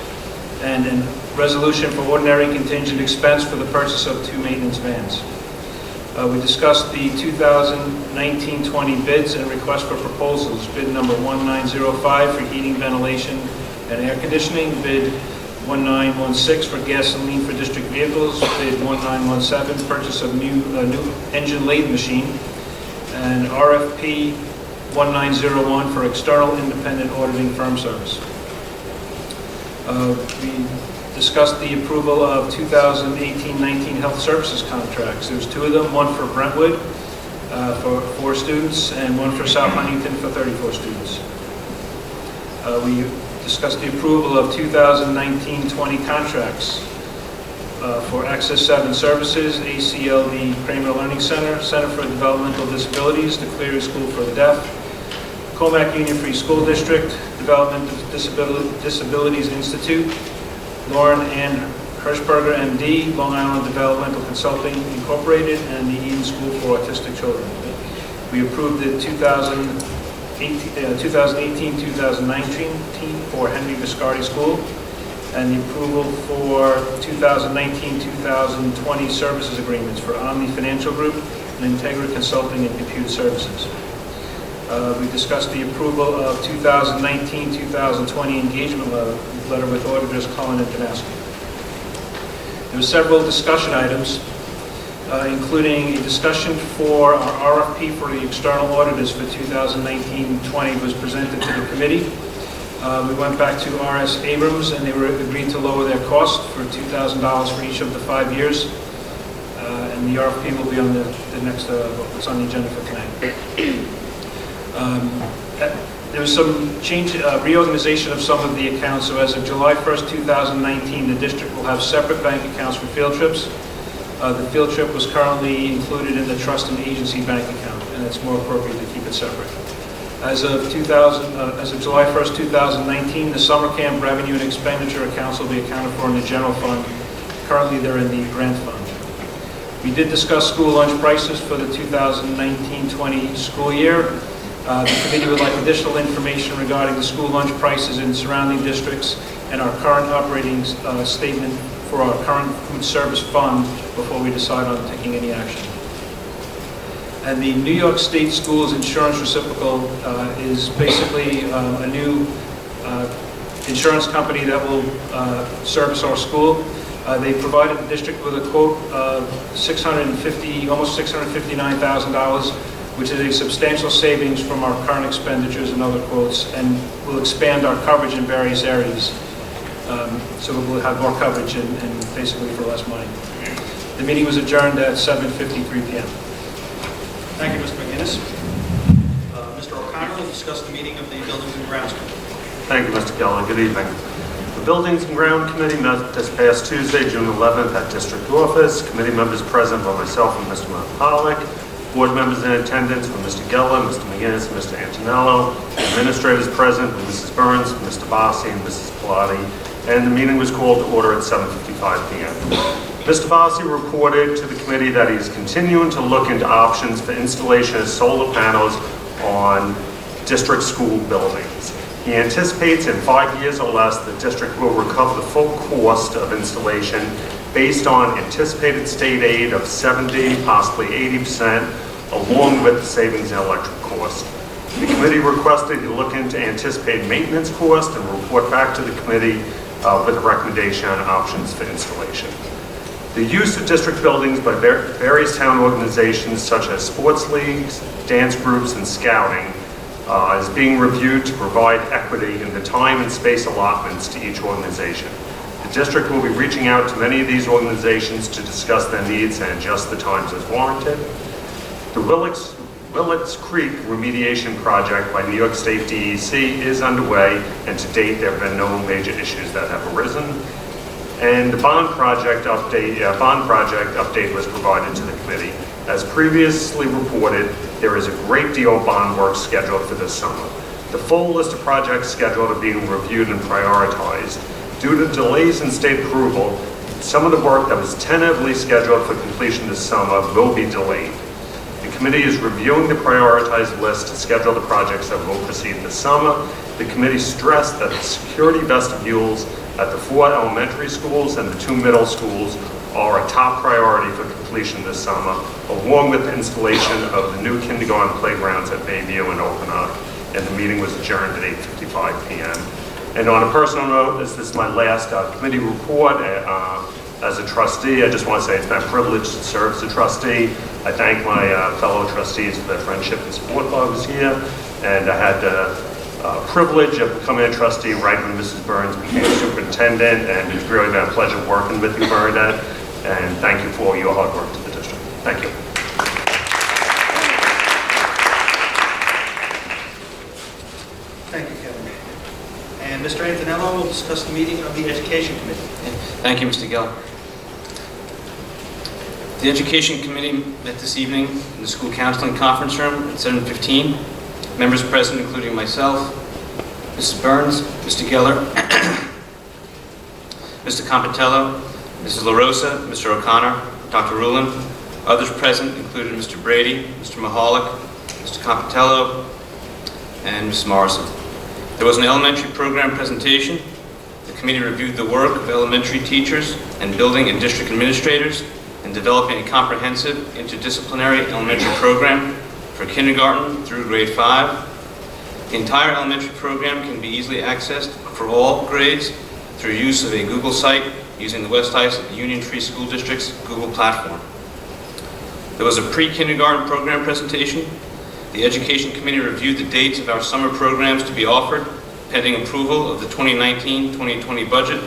and a resolution for ordinary contingent expense for the purchase of 2 maintenance vans. We discussed the 2019-20 bids and requests for proposals. Bid number 1905 for heating, ventilation, and air conditioning. Bid 1916 for gasoline for district vehicles. Bid 1917 purchase of a new engine lathe machine. And RFP 1901 for external independent auditing firm service. We discussed the approval of 2018-19 health services contracts. There's 2 of them, one for Brentwood for 4 students and one for South Huntington for 34 students. We discussed the approval of 2019-20 contracts for Access 7 Services, ACLD Kramer Learning Center, Center for Developmental Disabilities, the Cleary School for the Deaf, Comac Union Free School District, Development of Disabilities Institute, Lauren Ann Hirschberger, MD, Long Island Developmental Consulting Incorporated, and the Eden School for Autistic Children. We approved the 2018-2019 for Henry Viscardi School, and the approval for 2019-2020 services agreements for Omni Financial Group and Integra Consulting and Compute Services. We discussed the approval of 2019-2020 engagement letter with auditors Cullen and Damaski. There were several discussion items, including a discussion for our RFP for the external auditors for 2019-20 was presented to the committee. We went back to R.S. Abrams, and they agreed to lower their cost for $2,000 for each of the 5 years. And the RFP will be on the next, what's on the agenda for tonight. There was some change, reorganization of some of the accounts. So as of July 1st, 2019, the district will have separate bank accounts for field trips. The field trip was currently included in the trust and agency bank account, and it's more appropriate to keep it separate. As of July 1st, 2019, the summer camp revenue and expenditure accounts will be accounted for in the general fund. Currently, they're in the grant fund. We did discuss school lunch prices for the 2019-20 school year. The committee would like additional information regarding the school lunch prices in surrounding districts and our current operating statement for our current food service fund before we decide on taking any action. And the New York State Schools Insurance Reciprocal is basically a new insurance company that will service our school. They provided the district with a quote of almost $659,000, which is a substantial savings from our current expenditures and other quotes, and will expand our coverage in various areas. So we'll have more coverage and basically for less money. The meeting was adjourned at 7:53 p.m. Thank you, Mr. McGinnis. Mr. O'Connor will discuss the meeting of the Buildings and Grounds Committee. Thank you, Mr. Geller. Good evening. The Buildings and Ground Committee met this past Tuesday, June 11th at District Office. Committee members present were myself and Mr. Mahalik. Board members in attendance were Mr. Geller, Mr. McGinnis, and Mr. Antonello. Administrators present were Mrs. Burns, Mr. Bossi, and Mrs. Pilati. And the meeting was called to order at 7:55 p.m. Mr. Bossi reported to the committee that he is continuing to look into options for installation of solar panels on district school buildings. He anticipates in 5 years or less the district will recover the full cost of installation based on anticipated state aid of 70, possibly 80%, along with the savings in electric cost. The committee requested to look into anticipated maintenance cost and report back to the committee with a recommendation on options for installation. The use of district buildings by various town organizations such as sports leagues, dance groups, and scouting is being reviewed to provide equity in the time and space allotments to each organization. The district will be reaching out to many of these organizations to discuss their needs and adjust the times as warranted. The Willits Creek remediation project by New York State DEC is underway, and to date there have been no major issues that have arisen. And the bond project update was provided to the committee. As previously reported, there is a great deal of bond work scheduled for this summer. The full list of projects scheduled are being reviewed and prioritized. Due to delays in state approval, some of the work that was tentatively scheduled for completion this summer will be delayed. The committee is reviewing the prioritized list to schedule the projects that will proceed this summer. The committee stressed that the security vestibules at the 4 elementary schools and the 2 middle schools are a top priority for completion this summer, along with the installation of the new kindergarten playgrounds at Bayview and Oakland. And the meeting was adjourned at 8:55 p.m. And on a personal note, this is my last committee report as a trustee. I just want to say it's been a privilege to serve as a trustee. I thank my fellow trustees for their friendship and support while I was here. And I had the privilege of becoming a trustee right when Mrs. Burns became superintendent, and it's really been a pleasure working with you, Bernadette. And thank you for all your hard work to the district. Thank you. Thank you, Kevin. And Mr. Antonello will discuss the meeting of the Education Committee. Thank you, Mr. Geller. The Education Committee met this evening in the School Counseling Conference Room at 7:15. Members present including myself, Mrs. Burns, Mr. Geller, Mr. Compitello, Mrs. LaRosa, Mr. O'Connor, Dr. Rulin. Others present included Mr. Brady, Mr. Mahalik, Mr. Compitello, and Mrs. Morrison. There was an elementary program presentation. The committee reviewed the work of elementary teachers and building and district administrators in developing a comprehensive interdisciplinary elementary program for kindergarten through grade 5. The entire elementary program can be easily accessed for all grades through use of a Google site using the West Islip Union Tree School District's Google platform. There was a pre-kindergarten program presentation. The Education Committee reviewed the dates of our summer programs to be offered pending approval of the 2019-2020 budget.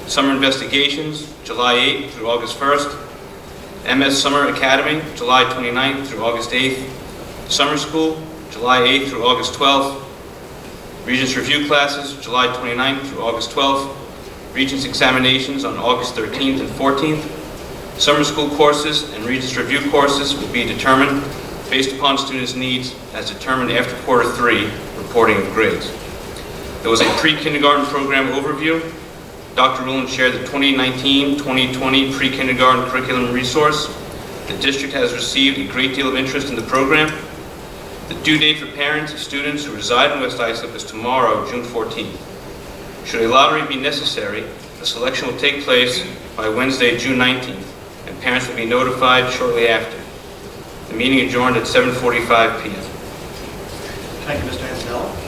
Summer Investigations, July 8th through August 1st. MS Summer Academy, July 29th through August 8th. Summer School, July 8th through August 12th. Regents Review Classes, July 29th through August 12th. Regents Examinations on August 13th and 14th. Summer School courses and Regents Review courses will be determined based upon students' needs as determined after quarter 3 reporting of grades. There was a pre-kindergarten program overview. Dr. Rulin shared the 2019-2020 pre-kindergarten curriculum resource. The district has received a great deal of interest in the program. The due date for parents of students who reside in West Islip is tomorrow, June 14th. Should a lottery be necessary, the selection will take place by Wednesday, June 19th, and parents will be notified shortly after. The meeting adjourned at 7:45 p.m. Thank you, Mr. Antonello.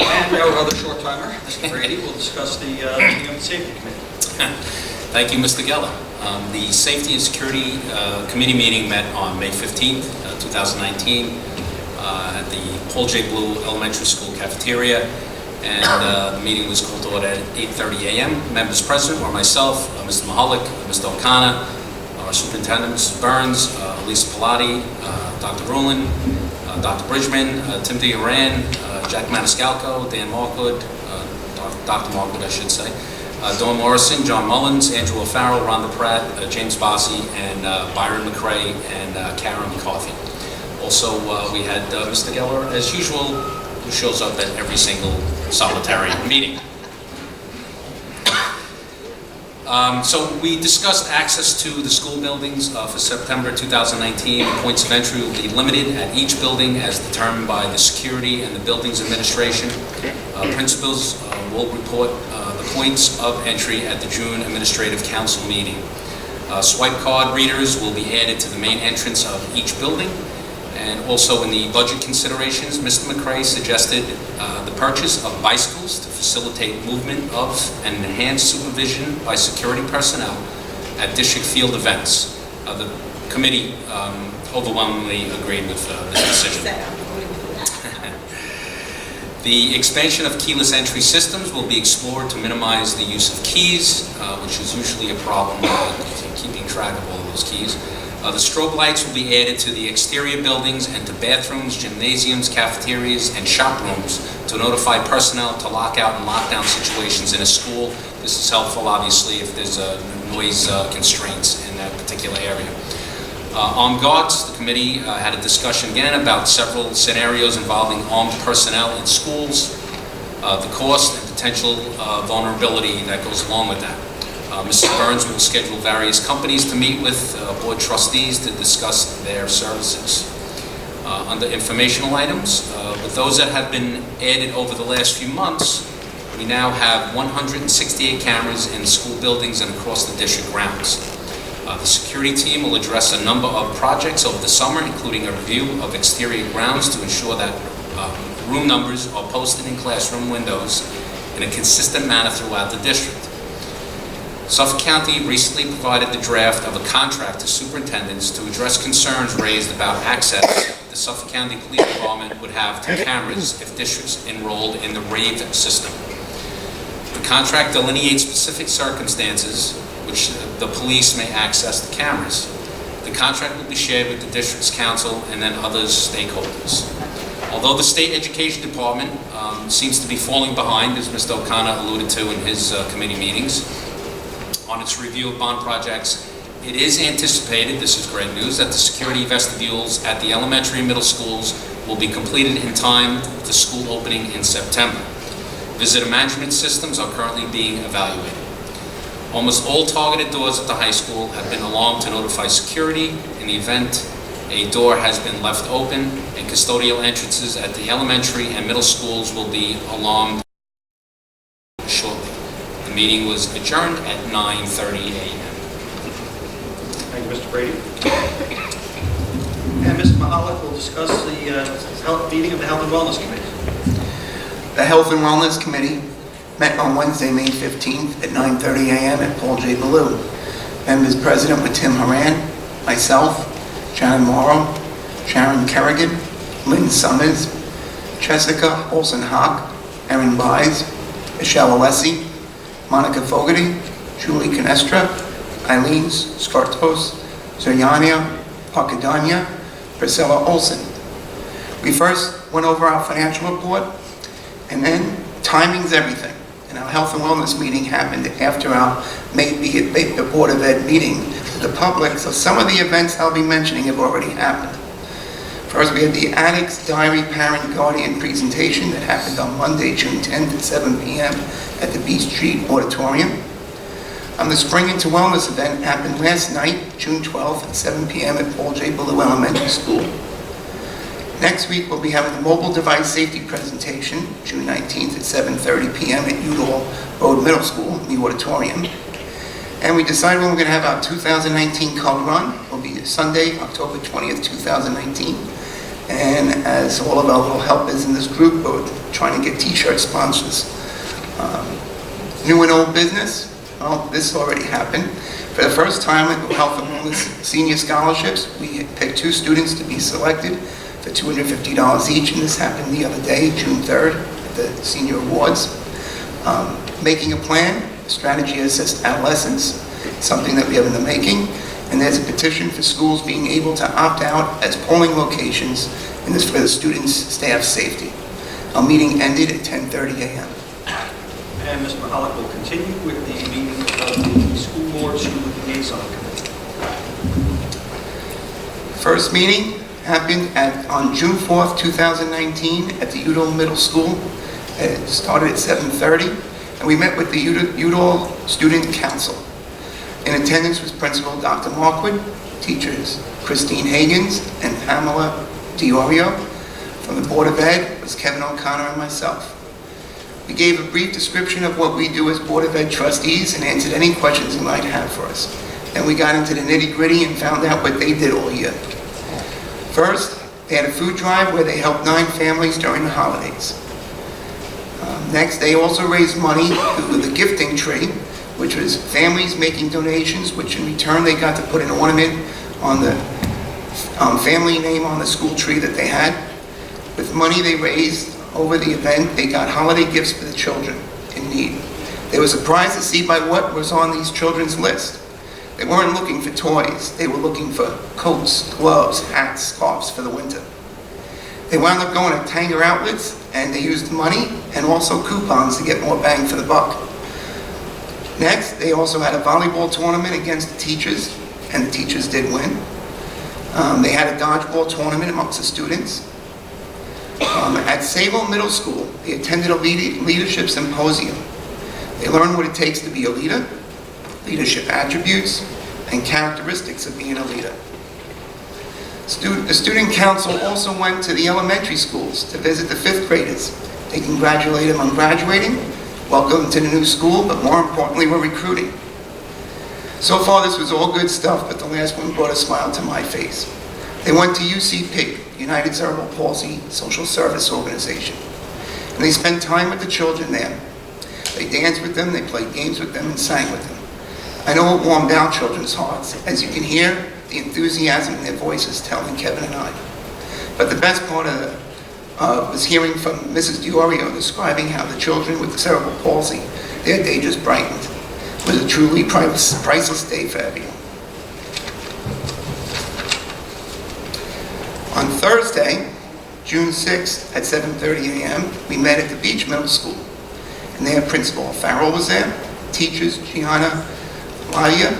And our other short-timer, Mr. Brady, will discuss the meeting of the Safety Committee. Thank you, Mr. Geller. The Safety and Security Committee meeting met on May 15th, 2019 at the Paul J. Blue Elementary School cafeteria. And the meeting was called to order at 8:30 a.m. Members present were myself, Mr. Mahalik, Mr. O'Connor, our Superintendent, Mrs. Burns, Elisa Pilati, Dr. Rulin, Dr. Bridgman, Timothy Horan, Jack Maniscalco, Dan Markwood, Dr. Markwood, I should say, Dawn Morrison, John Mullins, Andrew O'Farrell, Rhonda Pratt, James Bossi, and Byron McCrae, and Karen McCarthy. Also, we had Mr. Geller, as usual, who shows up at every single solitary meeting. So we discussed access to the school buildings for September 2019. Points of entry will be limited at each building as determined by the security and the building's administration. Principals will report the points of entry at the June Administrative Council meeting. Swipe card readers will be added to the main entrance of each building. And also in the budget considerations, Mr. McCrae suggested the purchase of bicycles to facilitate movement of and enhance supervision by security personnel at district field events. The committee overwhelmingly agreed with this decision. The expansion of keyless entry systems will be explored to minimize the use of keys, which is usually a problem keeping track of all of those keys. The strobe lights will be added to the exterior buildings and to bathrooms, gymnasiums, cafeterias, and shop rooms to notify personnel to lock out and lockdown situations in a school. This is helpful, obviously, if there's noise constraints in that particular area. Armed guards, the committee had a discussion again about several scenarios involving armed personnel in schools, the cost and potential vulnerability that goes along with that. Mrs. Burns will schedule various companies to meet with board trustees to discuss their services. Under informational items, with those that have been added over the last few months, we now have 168 cameras in school buildings and across the district grounds. The security team will address a number of projects over the summer, including a review of exterior grounds to ensure that room numbers are posted in classroom windows in a consistent manner throughout the district. Suffolk County recently provided the draft of a contract to superintendents to address concerns raised about access the Suffolk County Police Department would have to cameras if districts enrolled in the RAVE system. The contract delineates specific circumstances which the police may access the cameras. The contract will be shared with the district's council and then other stakeholders. Although the State Education Department seems to be falling behind, as Mr. O'Connor alluded to in his committee meetings, on its review of bond projects, it is anticipated, this is great news, that the security vestibules at the elementary and middle schools will be completed in time for the school opening in September. Visitor management systems are currently being evaluated. Almost all targeted doors at the high school have been alarmed to notify security in the event a door has been left open, and custodial entrances at the elementary and middle schools will be alarmed shortly. The meeting was adjourned at 9:30 a.m. Thank you, Mr. Brady. And Mr. Mahalik will discuss the meeting of the Health and Wellness Committee. The Health and Wellness Committee met on Wednesday, May 15th at 9:30 a.m. at Paul J. Blue. Members present were Tim Horan, myself, Shannon Morrow, Sharon Kerrigan, Lynn Summers, Jessica Olsen-Hock, Erin Wise, Michelle Alessi, Monica Fogarty, Julie Canestra, Eileen Skartos, Zoyania Pakadanya, Priscilla Olsen. We first went over our financial report, and then timing's everything. And our Health and Wellness meeting happened after our the Board of Ed meeting with the public, so some of the events I'll be mentioning have already happened. First, we had the Addicts Diary Parent Guardian presentation that happened on Monday, June 10th at 7 p.m. at the Beach Street Auditorium. The Spring into Wellness event happened last night, June 12th at 7 p.m. at Paul J. Blue Elementary School. Next week, we'll be having the mobile device safety presentation, June 19th at 7:30 p.m. at Udall Road Middle School in the auditorium. And we decided when we're going to have our 2019 Color Run. It will be Sunday, October 20th, 2019. And as all of our little helpers in this group, we're trying to get t-shirt sponsors. New and old business, well, this already happened. For the first time in Health and Wellness Senior Scholarships, we picked 2 students to be selected for $250 each, and this happened the other day, June 3rd, at the Senior Awards. Making a plan, strategy to assist adolescents, something that we have in the making, and there's a petition for schools being able to opt out as polling locations, and this for the students' staff safety. Our meeting ended at 10:30 a.m. And Mr. Mahalik will continue with the meeting of the School Board Student Liaison Committee. First meeting happened on June 4th, 2019 at the Udall Middle School. It started at 7:30, and we met with the Udall Student Council. In attendance was Principal Dr. Markwood, teachers Christine Hagens and Pamela Diorio. From the Board of Ed was Kevin O'Connor and myself. We gave a brief description of what we do as Board of Ed trustees and answered any questions you might have for us. Then we got into the nitty-gritty and found out what they did all year. First, they had a food drive where they helped 9 families during the holidays. Next, they also raised money through the gifting tree, which was families making donations, which in return they got to put an ornament on the family name on the school tree that they had. With money they raised over the event, they got holiday gifts for the children in need. They were surprised to see by what was on these children's list. They weren't looking for toys. They were looking for coats, gloves, hats, scarves for the winter. They wound up going to Tanger outlets, and they used money and also coupons to get more bang for the buck. Next, they also had a volleyball tournament against the teachers, and the teachers did win. They had a dodgeball tournament amongst the students. At Sable Middle School, they attended a leadership symposium. They learned what it takes to be a leader, leadership attributes, and characteristics of being a leader. The Student Council also went to the elementary schools to visit the 5th graders. They congratulated them on graduating, welcomed them to the new school, but more importantly, were recruiting. So far, this was all good stuff, but the last one brought a smile to my face. They went to UCP, United Cerebral Palsy Social Service Organization, and they spent time with the children there. They danced with them, they played games with them, and sang with them. I know it warmed our children's hearts. As you can hear, the enthusiasm in their voices telling Kevin and I. But the best part was hearing from Mrs. Diorio describing how the children with the cerebral palsy, their day just brightened. It was a truly priceless day for everyone. On Thursday, June 6th at 7:30 a.m., we met at the Beach Middle School. And their principal, Farrell, was there, teachers Gianna Laia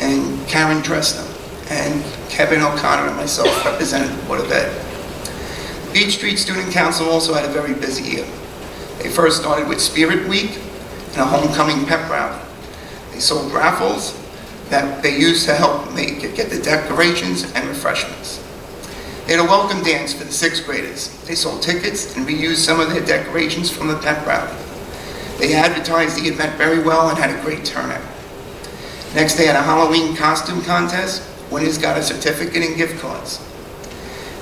and Karen Dresner, and Kevin O'Connor and myself represented the Board of Ed. Beach Street Student Council also had a very busy year. They first started with Spirit Week and a homecoming pep rally. They sold raffles that they used to help get the decorations and refreshments. They had a welcome dance for the 6th graders. They sold tickets and reused some of their decorations from the pep rally. They advertised the event very well and had a great turnout. Next, they had a Halloween costume contest. Winners got a certificate and gift cards.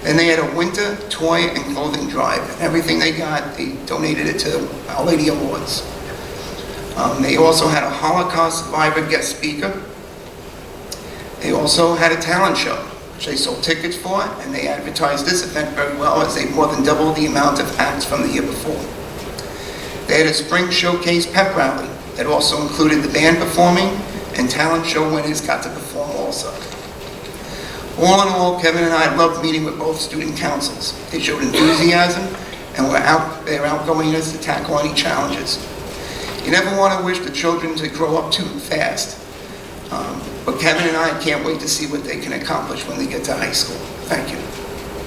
Then they had a winter toy and clothing drive, and everything they got, they donated it to Our Lady Awards. They also had a Holocaust survivor guest speaker. They also had a talent show, which they sold tickets for, and they advertised this event very well as they more than doubled the amount of acts from the year before. They had a spring showcase pep rally that also included the band performing, and talent show winners got to perform also. All in all, Kevin and I loved meeting with both student councils. They showed enthusiasm and their outgoingness to tackle any challenges. You never want to wish the children to grow up too fast, but Kevin and I can't wait to see what they can accomplish when they get to high school. Thank you.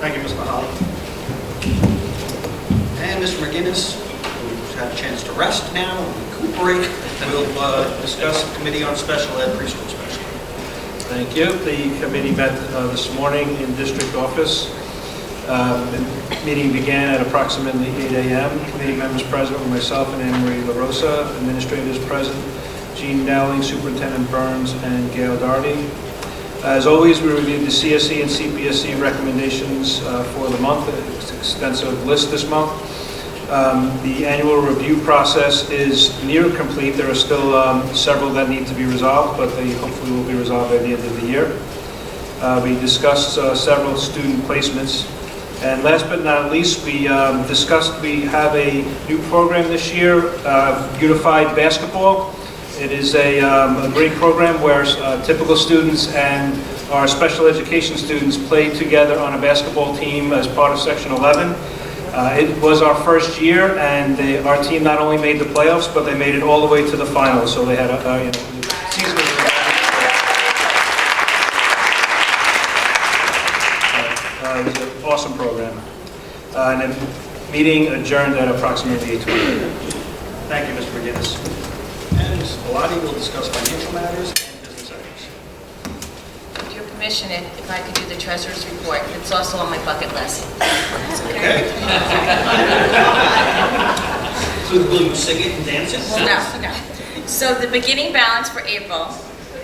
Thank you, Mr. Mahalik. And Mr. McGinnis, who's had a chance to rest now, recuperate, we'll discuss the Committee on Special Ed Preschool Special. Thank you. The committee met this morning in district office. The meeting began at approximately 8 a.m. Committee members present were myself and Anne Marie LaRosa, administrators present, Jean Dowling, Superintendent Burns, and Gail Darty. As always, we reviewed the CSE and CPSE recommendations for the month. It's an extensive list this month. The annual review process is near complete. There are still several that need to be resolved, but they hopefully will be resolved by the end of the year. We discussed several student placements. And last but not least, we discussed we have a new program this year, Unified Basketball. It is a great program where typical students and our special education students play together on a basketball team as part of Section 11. It was our first year, and our team not only made the playoffs, but they made it all the way to the finals. So they had a season. It was an awesome program. And then meeting adjourned at approximately 8:20. Thank you, Mr. McGinnis. And Ms. Bellotti will discuss financial matters and business items. With your permission, if I could do the treasurer's report, it's also on my bucket list. Okay. So will you sing it and dance it? No. So the beginning balance for April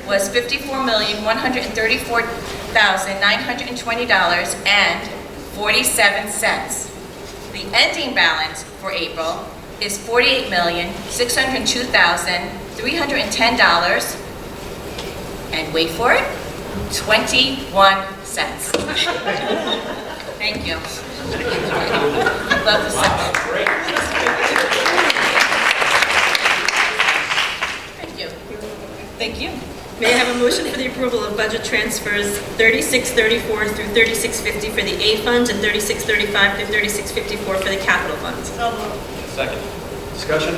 was $54,134,920.47. The ending balance for April is $48,602,310, and wait for it, 21 cents. Thank you. Love the song. Thank you. Thank you. May I have a motion for the approval of budget transfers 3634 through 3650 for the A fund and 3635 through 3654 for the capital fund? Second. Discussion?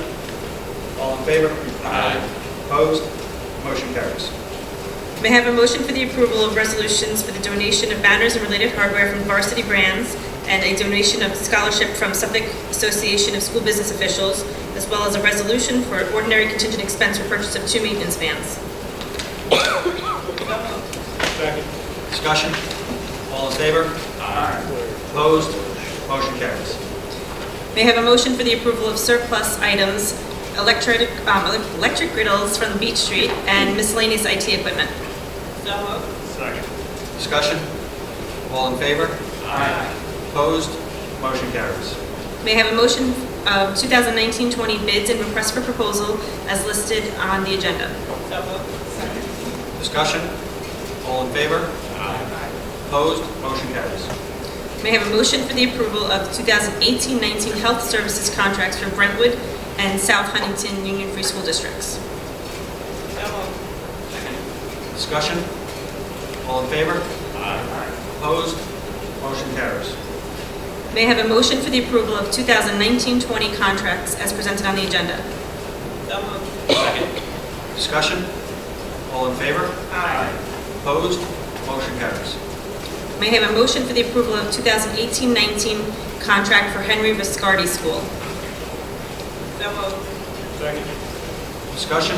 All in favor? Aye. Opposed? Motion carries. May I have a motion for the approval of resolutions for the donation of banners and related hardware from Varsity Brands and a donation of scholarship from Suffolk Association of School Business Officials, as well as a resolution for ordinary contingent expense for purchase of 2 maintenance vans? Second. Discussion? All in favor? Aye. Opposed? Motion carries. May I have a motion for the approval of surplus items, electric griddles from Beach Street, and miscellaneous IT equipment? Second. Discussion? All in favor? Aye. Opposed? Motion carries. May I have a motion of 2019-20 bids and requests for proposal as listed on the agenda? Discussion? All in favor? Aye. Opposed? Motion carries. May I have a motion for the approval of 2018-19 health services contracts for Brentwood and South Huntington Union Free School Districts? Discussion? All in favor? Aye. Opposed? Motion carries. May I have a motion for the approval of 2019-20 contracts as presented on the agenda? Second. Discussion? All in favor? Aye. Opposed? Motion carries. May I have a motion for the approval of 2018-19 contract for Henry Viscardi School? Second. Discussion?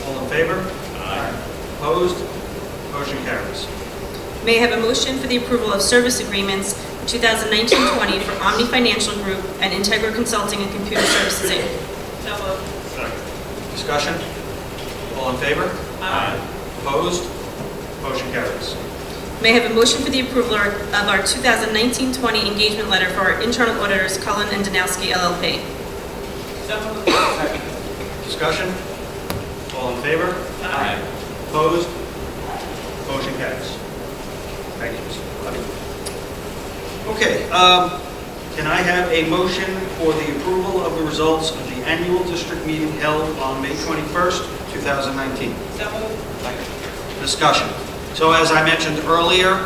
All in favor? Aye. Opposed? Motion carries. May I have a motion for the approval of service agreements for 2019-20 for Omni Financial Group and Integra Consulting and Computer Services, Inc.? Second. Discussion? All in favor? Aye. Opposed? Motion carries. May I have a motion for the approval of our 2019-20 engagement letter for our internal auditors, Cullen and Danowski LLP? Second. Discussion? All in favor? Aye. Opposed? Motion carries. Thank you, Mr. Levy. Okay, can I have a motion for the approval of the results of the annual district meeting held on May 21st, 2019? Second. Discussion. So as I mentioned earlier,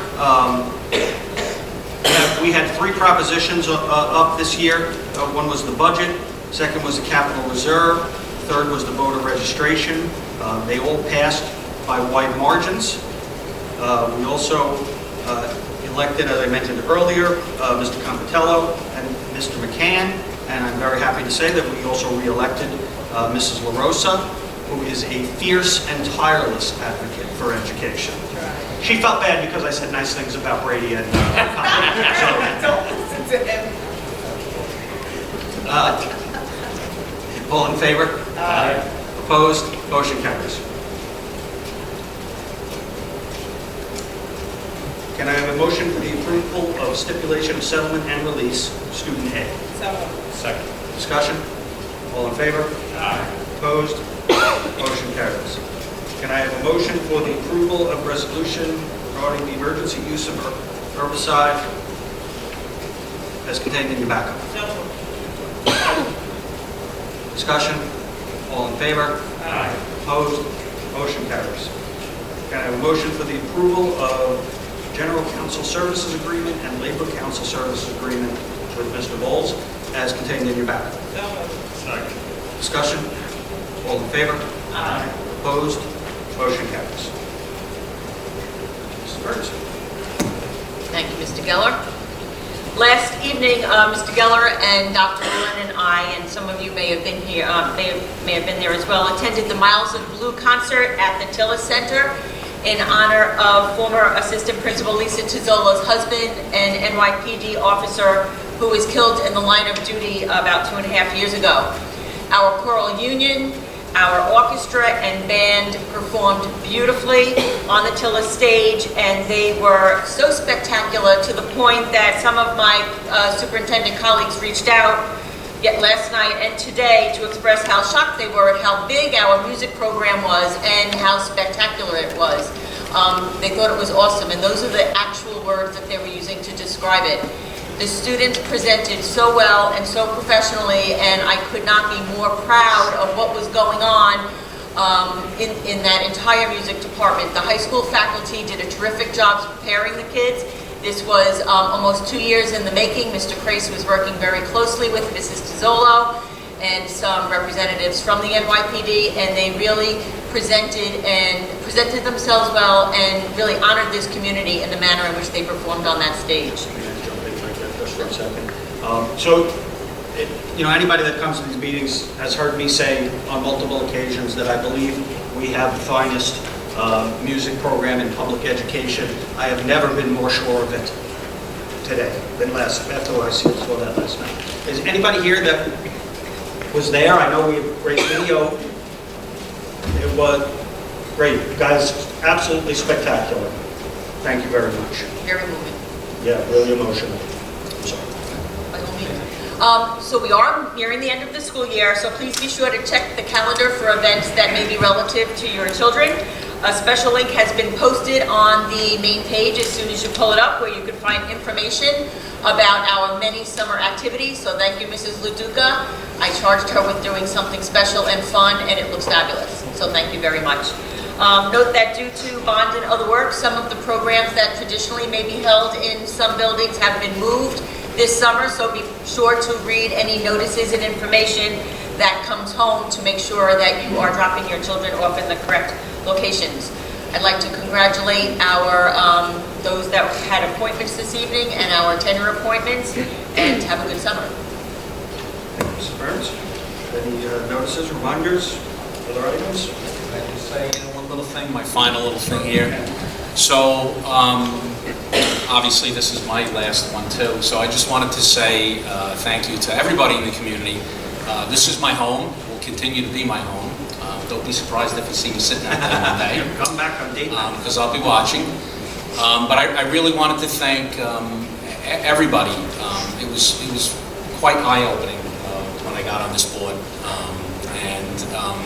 we had 3 propositions up this year. One was the budget, second was the capital reserve, third was the voter registration. They all passed by wide margins. We also elected, as I mentioned earlier, Mr. Compitello and Mr. McCann, and I'm very happy to say that we also re-elected Mrs. LaRosa, who is a fierce and tireless advocate for education. She felt bad because I said nice things about Brady and Don't listen to him. all in favor? Aye. Opposed? Motion carries. Can I have a motion for the approval of stipulation of settlement and release, student A? So moved. Second. Discussion? All in favor? Aye. Opposed? Motion carries. Can I have a motion for the approval of resolution regarding the emergency use of herbicide as contained in your backup? So moved. Discussion? All in favor? Aye. Opposed? Motion carries. Can I have a motion for the approval of General Counsel Services Agreement and Labor Counsel Services Agreement with Mr. Bowles as contained in your backup? So moved. Second. Discussion? All in favor? Aye. Opposed? Motion carries. Mrs. Burns. Thank you, Mr. Geller. Last evening, Mr. Geller and Dr. Rulin and I, and some of you may have been here, may have been there as well, attended the Miles of Blue concert at the Tillis Center in honor of former Assistant Principal Lisa Tizzolo's husband, an NYPD officer who was killed in the line of duty about 2.5 years ago. Our choral union, our orchestra and band performed beautifully on the Tillis stage, and they were so spectacular to the point that some of my superintendent colleagues reached out yet last night and today to express how shocked they were at how big our music program was and how spectacular it was. They thought it was awesome, and those are the actual words that they were using to describe it. The students presented so well and so professionally, and I could not be more proud of what was going on in that entire music department. The high school faculty did a terrific job preparing the kids. This was almost 2 years in the making. Mr. Crace was working very closely with Mrs. Tizzolo and some representatives from the NYPD, and they really presented themselves well and really honored this community in the manner in which they performed on that stage. For a second. Anybody that comes to these meetings has heard me say on multiple occasions that I believe we have the finest music program in public education. I have never been more sure of it today than after I saw that last night. Is anybody here that was there? I know we have great video. It was great. You guys, absolutely spectacular. Thank you very much. Very moving. Yeah, really emotional. So we are nearing the end of the school year, so please be sure to check the calendar for events that may be relative to your children. A special link has been posted on the main page as soon as you pull it up, where you can find information about our many summer activities. So thank you, Mrs. Luduca. I charged her with doing something special and fun, and it looks fabulous. So thank you very much. Note that due to bond and other work, some of the programs that traditionally may be held in some buildings have been moved this summer, so be sure to read any notices and information that comes home to make sure that you are dropping your children off in the correct locations. I'd like to congratulate our those that had appointments this evening and our tenure appointments, and have a good summer. Thank you, Mrs. Burns. Any notices, reminders, other items? I can say one little thing, my final little thing here. So, obviously this is my last one too, so I just wanted to say thank you to everybody in the community. This is my home, will continue to be my home. Don't be surprised if you see me sitting out there one day. Come back on date night. Because I'll be watching. But I really wanted to thank everybody. It was quite eye-opening when I got on this board, and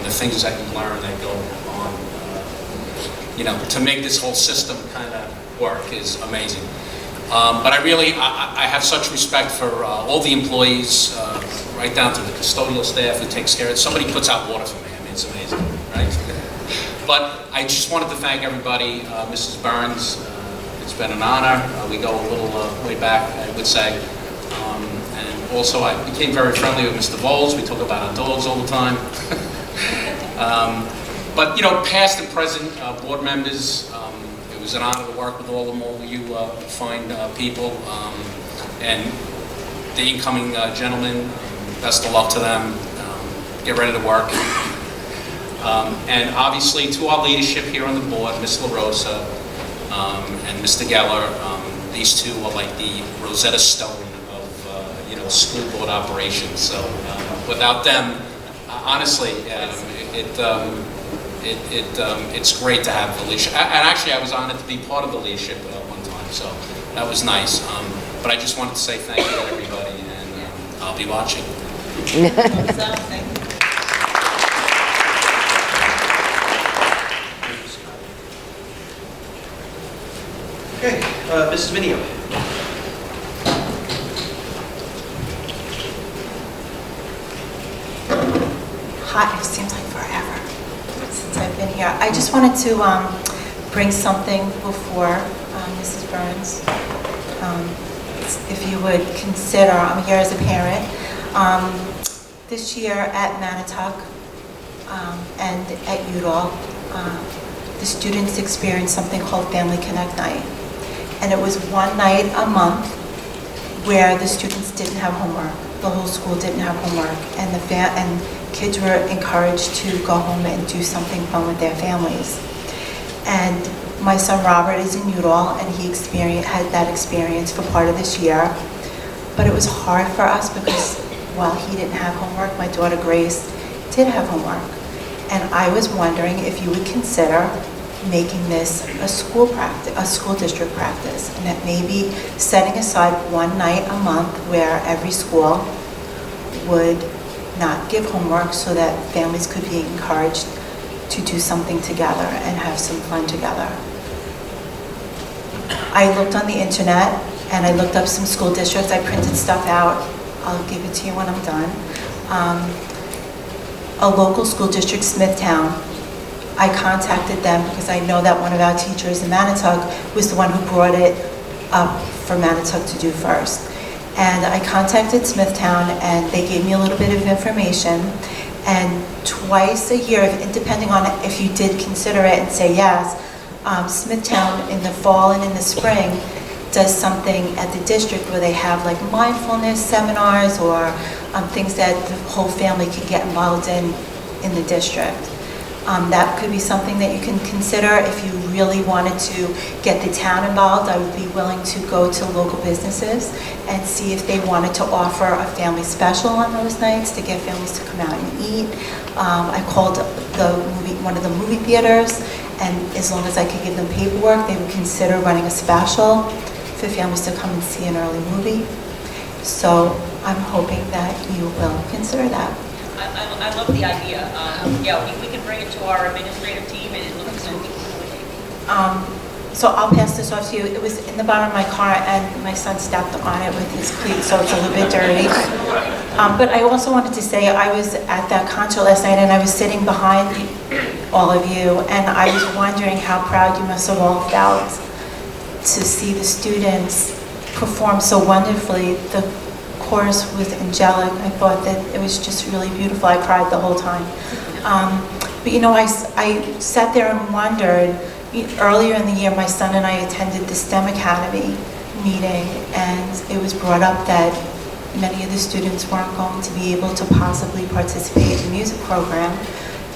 the things that you learn that go on, to make this whole system kind of work is amazing. But I have such respect for all the employees, right down to the custodial staff who takes care of it. Somebody puts out water for me. I mean, it's amazing, right? But I just wanted to thank everybody. Mrs. Burns, it's been an honor. We go a little way back, I would say. And also, I became very friendly with Mr. Bowles. We talk about our dogs all the time. But, past and present board members, it was an honor to work with all you fine people. And the incoming gentlemen, best of luck to them. Get ready to work. And obviously, to our leadership here on the board, Ms. LaRosa and Mr. Geller, these two are like the Rosetta Stone of school board operations. So without them, honestly, it's great to have the leadership. And actually, I was honored to be part of the leadership one time, so that was nice. But I just wanted to say thank you to everybody, and I'll be watching. Okay, Mrs. Minio. Hi, it seems like forever since I've been here. I just wanted to bring something before Mrs. Burns. If you would consider, I'm here as a parent. This year at Manitowoc and at Udall, the students experienced something called Family Connect Night. And it was one night a month where the students didn't have homework. The whole school didn't have homework. And kids were encouraged to go home and do something fun with their families. And my son Robert is in Udall, and he had that experience for part of this year. But it was hard for us because while he didn't have homework, my daughter Grace did have homework. And I was wondering if you would consider making this a school district practice, and that maybe setting aside one night a month where every school would not give homework so that families could be encouraged to do something together and have some fun together. I looked on the internet and I looked up some school districts. I printed stuff out. I'll give it to you when I'm done. A local school district, Smithtown, I contacted them because I know that one of our teachers in Manitowoc was the one who brought it up for Manitowoc to do first. And I contacted Smithtown and they gave me a little bit of information. And twice a year, depending on if you did consider it and say yes, Smithtown in the fall and in the spring does something at the district where they have like mindfulness seminars or things that the whole family can get involved in the district. That could be something that you can consider. If you really wanted to get the town involved, I would be willing to go to local businesses and see if they wanted to offer a family special on those nights to get families to come out and eat. I called one of the movie theaters, and as long as I could give them paperwork, they would consider running a special for families to come and see an early movie. So I'm hoping that you will consider that. I love the idea. Yeah, we can bring it to our administrative team and look at something. So I'll pass this off to you. It was in the bottom of my car and my son stepped on it with his cleat, so it's a little bit dirty. But I also wanted to say I was at that concert last night and I was sitting behind all of you, and I was wondering how proud you must have all felt to see the students perform so wonderfully. The chorus was angelic. I thought that it was just really beautiful. I cried the whole time. But you know, I sat there and wondered, earlier in the year my son and I attended the STEM Academy meeting, and it was brought up that many of the students weren't going to be able to possibly participate in the music program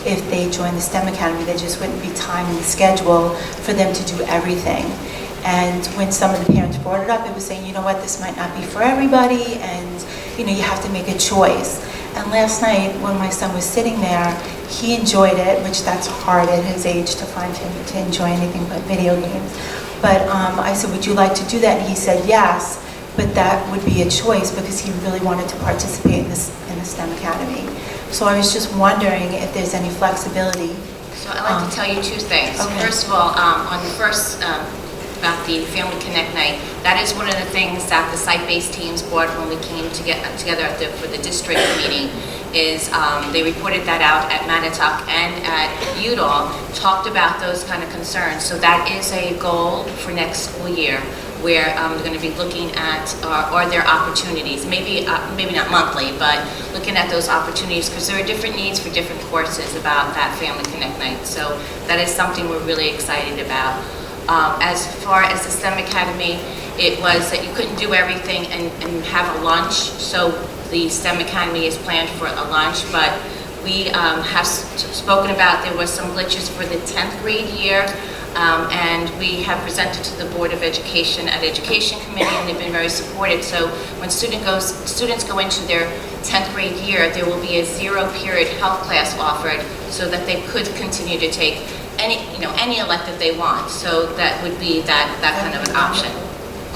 if they joined the STEM Academy. There just wouldn't be time in the schedule for them to do everything. And when some of the parents brought it up, it was saying, you know what, this might not be for everybody, and you know, you have to make a choice. And last night, when my son was sitting there, he enjoyed it, which that's hard at his age to find him to enjoy anything but video games. But I said, would you like to do that? And he said yes, but that would be a choice because he really wanted to participate in the STEM Academy. So I was just wondering if there's any flexibility. So I'd like to tell you two things. Okay. First of all, on the first, about the Family Connect Night, that is one of the things that the site-based teams brought when we came together for the district meeting, is they reported that out at Manitowoc and at Udall, talked about those kind of concerns. So that is a goal for next school year, where we're going to be looking at, are there opportunities, maybe not monthly, but looking at those opportunities, because there are different needs for different courses about that Family Connect Night. So that is something we're really excited about. As far as the STEM Academy, it was that you couldn't do everything and have a lunch, so the STEM Academy is planned for a lunch, but we have spoken about there was some glitches for the 10th grade year, and we have presented to the Board of Education at Education Committee, and they've been very supportive. So when students go into their 10th grade year, there will be a 0-period health class offered so that they could continue to take any elective they want. So that would be that kind of an option.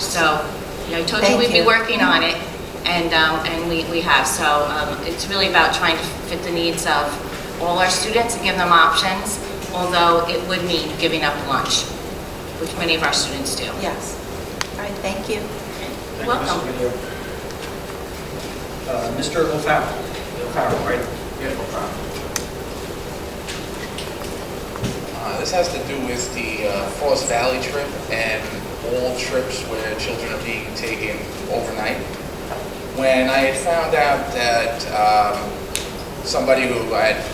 So, I told you we'd be working on it, and we have. So it's really about trying to fit the needs of all our students and give them options, although it would mean giving up lunch, which many of our students do. Yes. All right, thank you. Thank you, Welcome. Mrs. Goodyear. Mr. O'Farrell, right? Yeah, O'Farrell. This has to do with the Frost Valley trip and all trips where children are being taken overnight. When I had found out that somebody who I had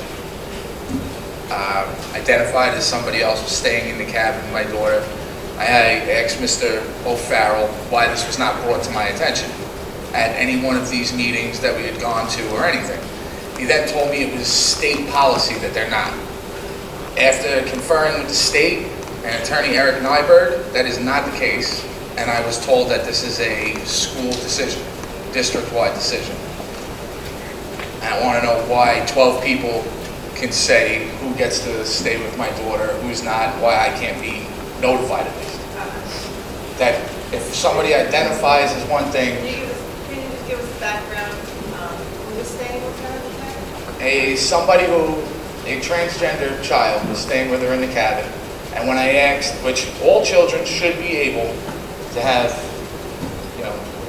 identified as somebody else was staying in the cabin with my daughter, I asked Mr. O'Farrell why this was not brought to my attention at any one of these meetings that we had gone to or anything. He then told me it was state policy that they're not. After conferring with the state and Attorney Eric Nyberg, that is not the case, and I was told that this is a school decision, district-wide decision. And I want to know why 12 people can say who gets to stay with my daughter, who's not, why I can't be notified at least. That if somebody identifies as one thing, Can you just give us background, who was staying with her? a transgender child was staying with her in the cabin, and when I asked, which all children should be able to have,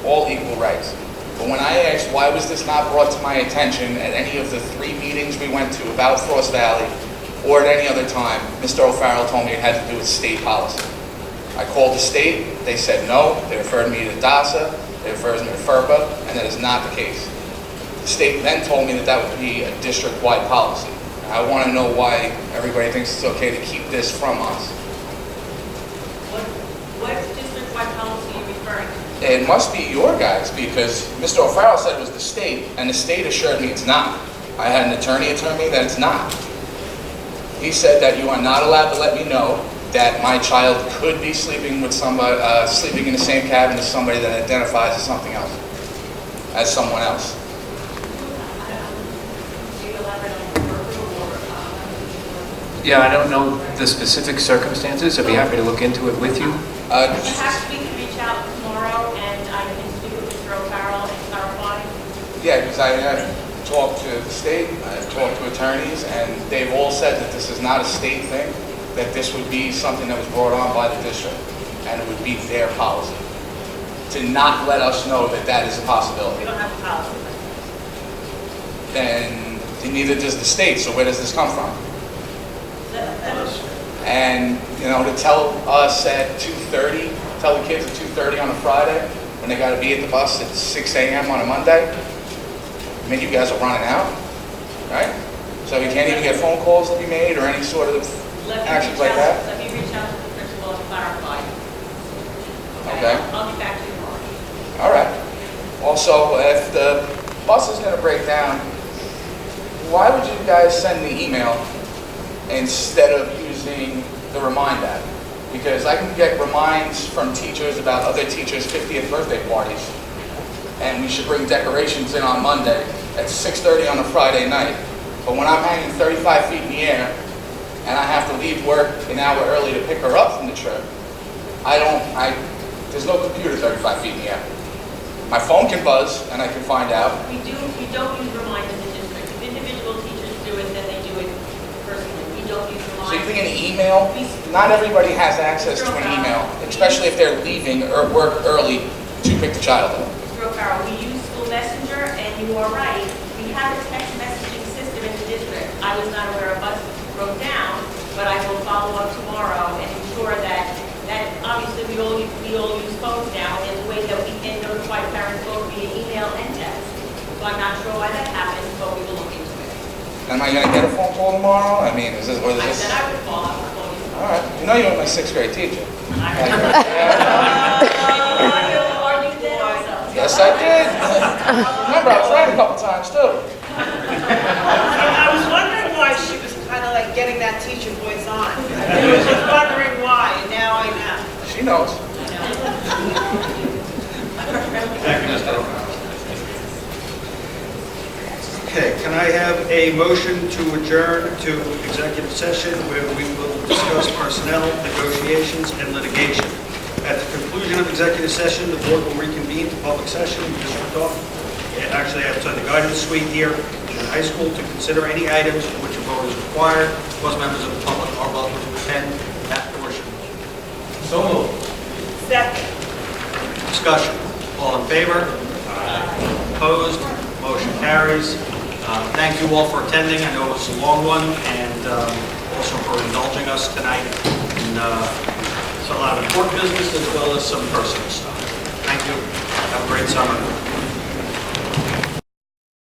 all equal rights, but when I asked why was this not brought to my attention at any of the 3 meetings we went to about Frost Valley or at any other time, Mr. O'Farrell told me it had to do with state policy. I called the state, they said no, they referred me to DASA, they referred me to FERPA, and that is not the case. The state then told me that that would be a district-wide policy. I want to know why everybody thinks it's okay to keep this from us. What district-wide policy are you referring to? It must be your guys, because Mr. O'Farrell said it was the state, and the state assured me it's not. I had an attorney tell me that it's not. He said that you are not allowed to let me know that my child could be sleeping with somebody, sleeping in the same cabin as somebody that identifies as something else, as someone else. Yeah, I don't know the specific circumstances. I'd be happy to look into it with you. Perhaps we could reach out tomorrow and I can speak with Mr. O'Farrell and clarify. Yeah, because I have talked to the state, I've talked to attorneys, and they've all said that this is not a state thing, that this would be something that was brought on by the district, and it would be their policy to not let us know that that is a possibility. We don't have a policy. And neither does the state, so where does this come from? And, to tell us at 2:30, tell the kids at 2:30 on a Friday, when they got to be at the bus at 6 a.m. on a Monday, I mean, you guys are running out, right? So we can't even get phone calls to be made or any sort of actions like that? Let me reach out to the principal and clarify. Okay. I'll get back to you tomorrow. All right. Also, if the bus is going to break down, why would you guys send the email instead of using the Remind app? Because I can get reminds from teachers about other teachers' 50th birthday parties, and we should bring decorations in on Monday at 6:30 on a Friday night. But when I'm hanging 35 feet in the air and I have to leave work an hour early to pick her up from the trip, there's no computer 35 feet in the air. My phone can buzz and I can find out. We don't use Remind in the district. If individual teachers do it, then they do it personally. We don't use Remind. So you think an email? Not everybody has access to an email, especially if they're leaving or work early to pick the child up. Mr. O'Farrell, we use School Messenger, and you are right. We have a text messaging system in the district. I was not aware a bus broke down, but I will follow up tomorrow and ensure that obviously we all use phones now, and there's a way that we can notify parents both via email and text. So I'm not sure why that happens, but we will look into it. Am I going to get a phone call tomorrow? I mean, is this? I said I would call. I would call you. All right. You know you were my 6th grade teacher. Yes, I did. Remember, I was right a couple times, too. I was wondering why she was kind of like getting that teacher voice on. I was just wondering why, and now I know. She knows. Thank you, Mr. O'Farrell. Okay, can I have a motion to adjourn to executive session where we will discuss personnel, negotiations, and litigation at the conclusion of executive session, the board will reconvene to public session in district office. Actually, outside the guidance suite here in the high school to consider any items for which a vote is required. Most members of the public are welcome to attend that portion. So moved. Second. Discussion. All in favor? Opposed? Motion carries. Thank you all for attending. I know it was a long one, and also for indulging us tonight in a lot of important business as well as some personal stuff. Thank you. Have a great summer.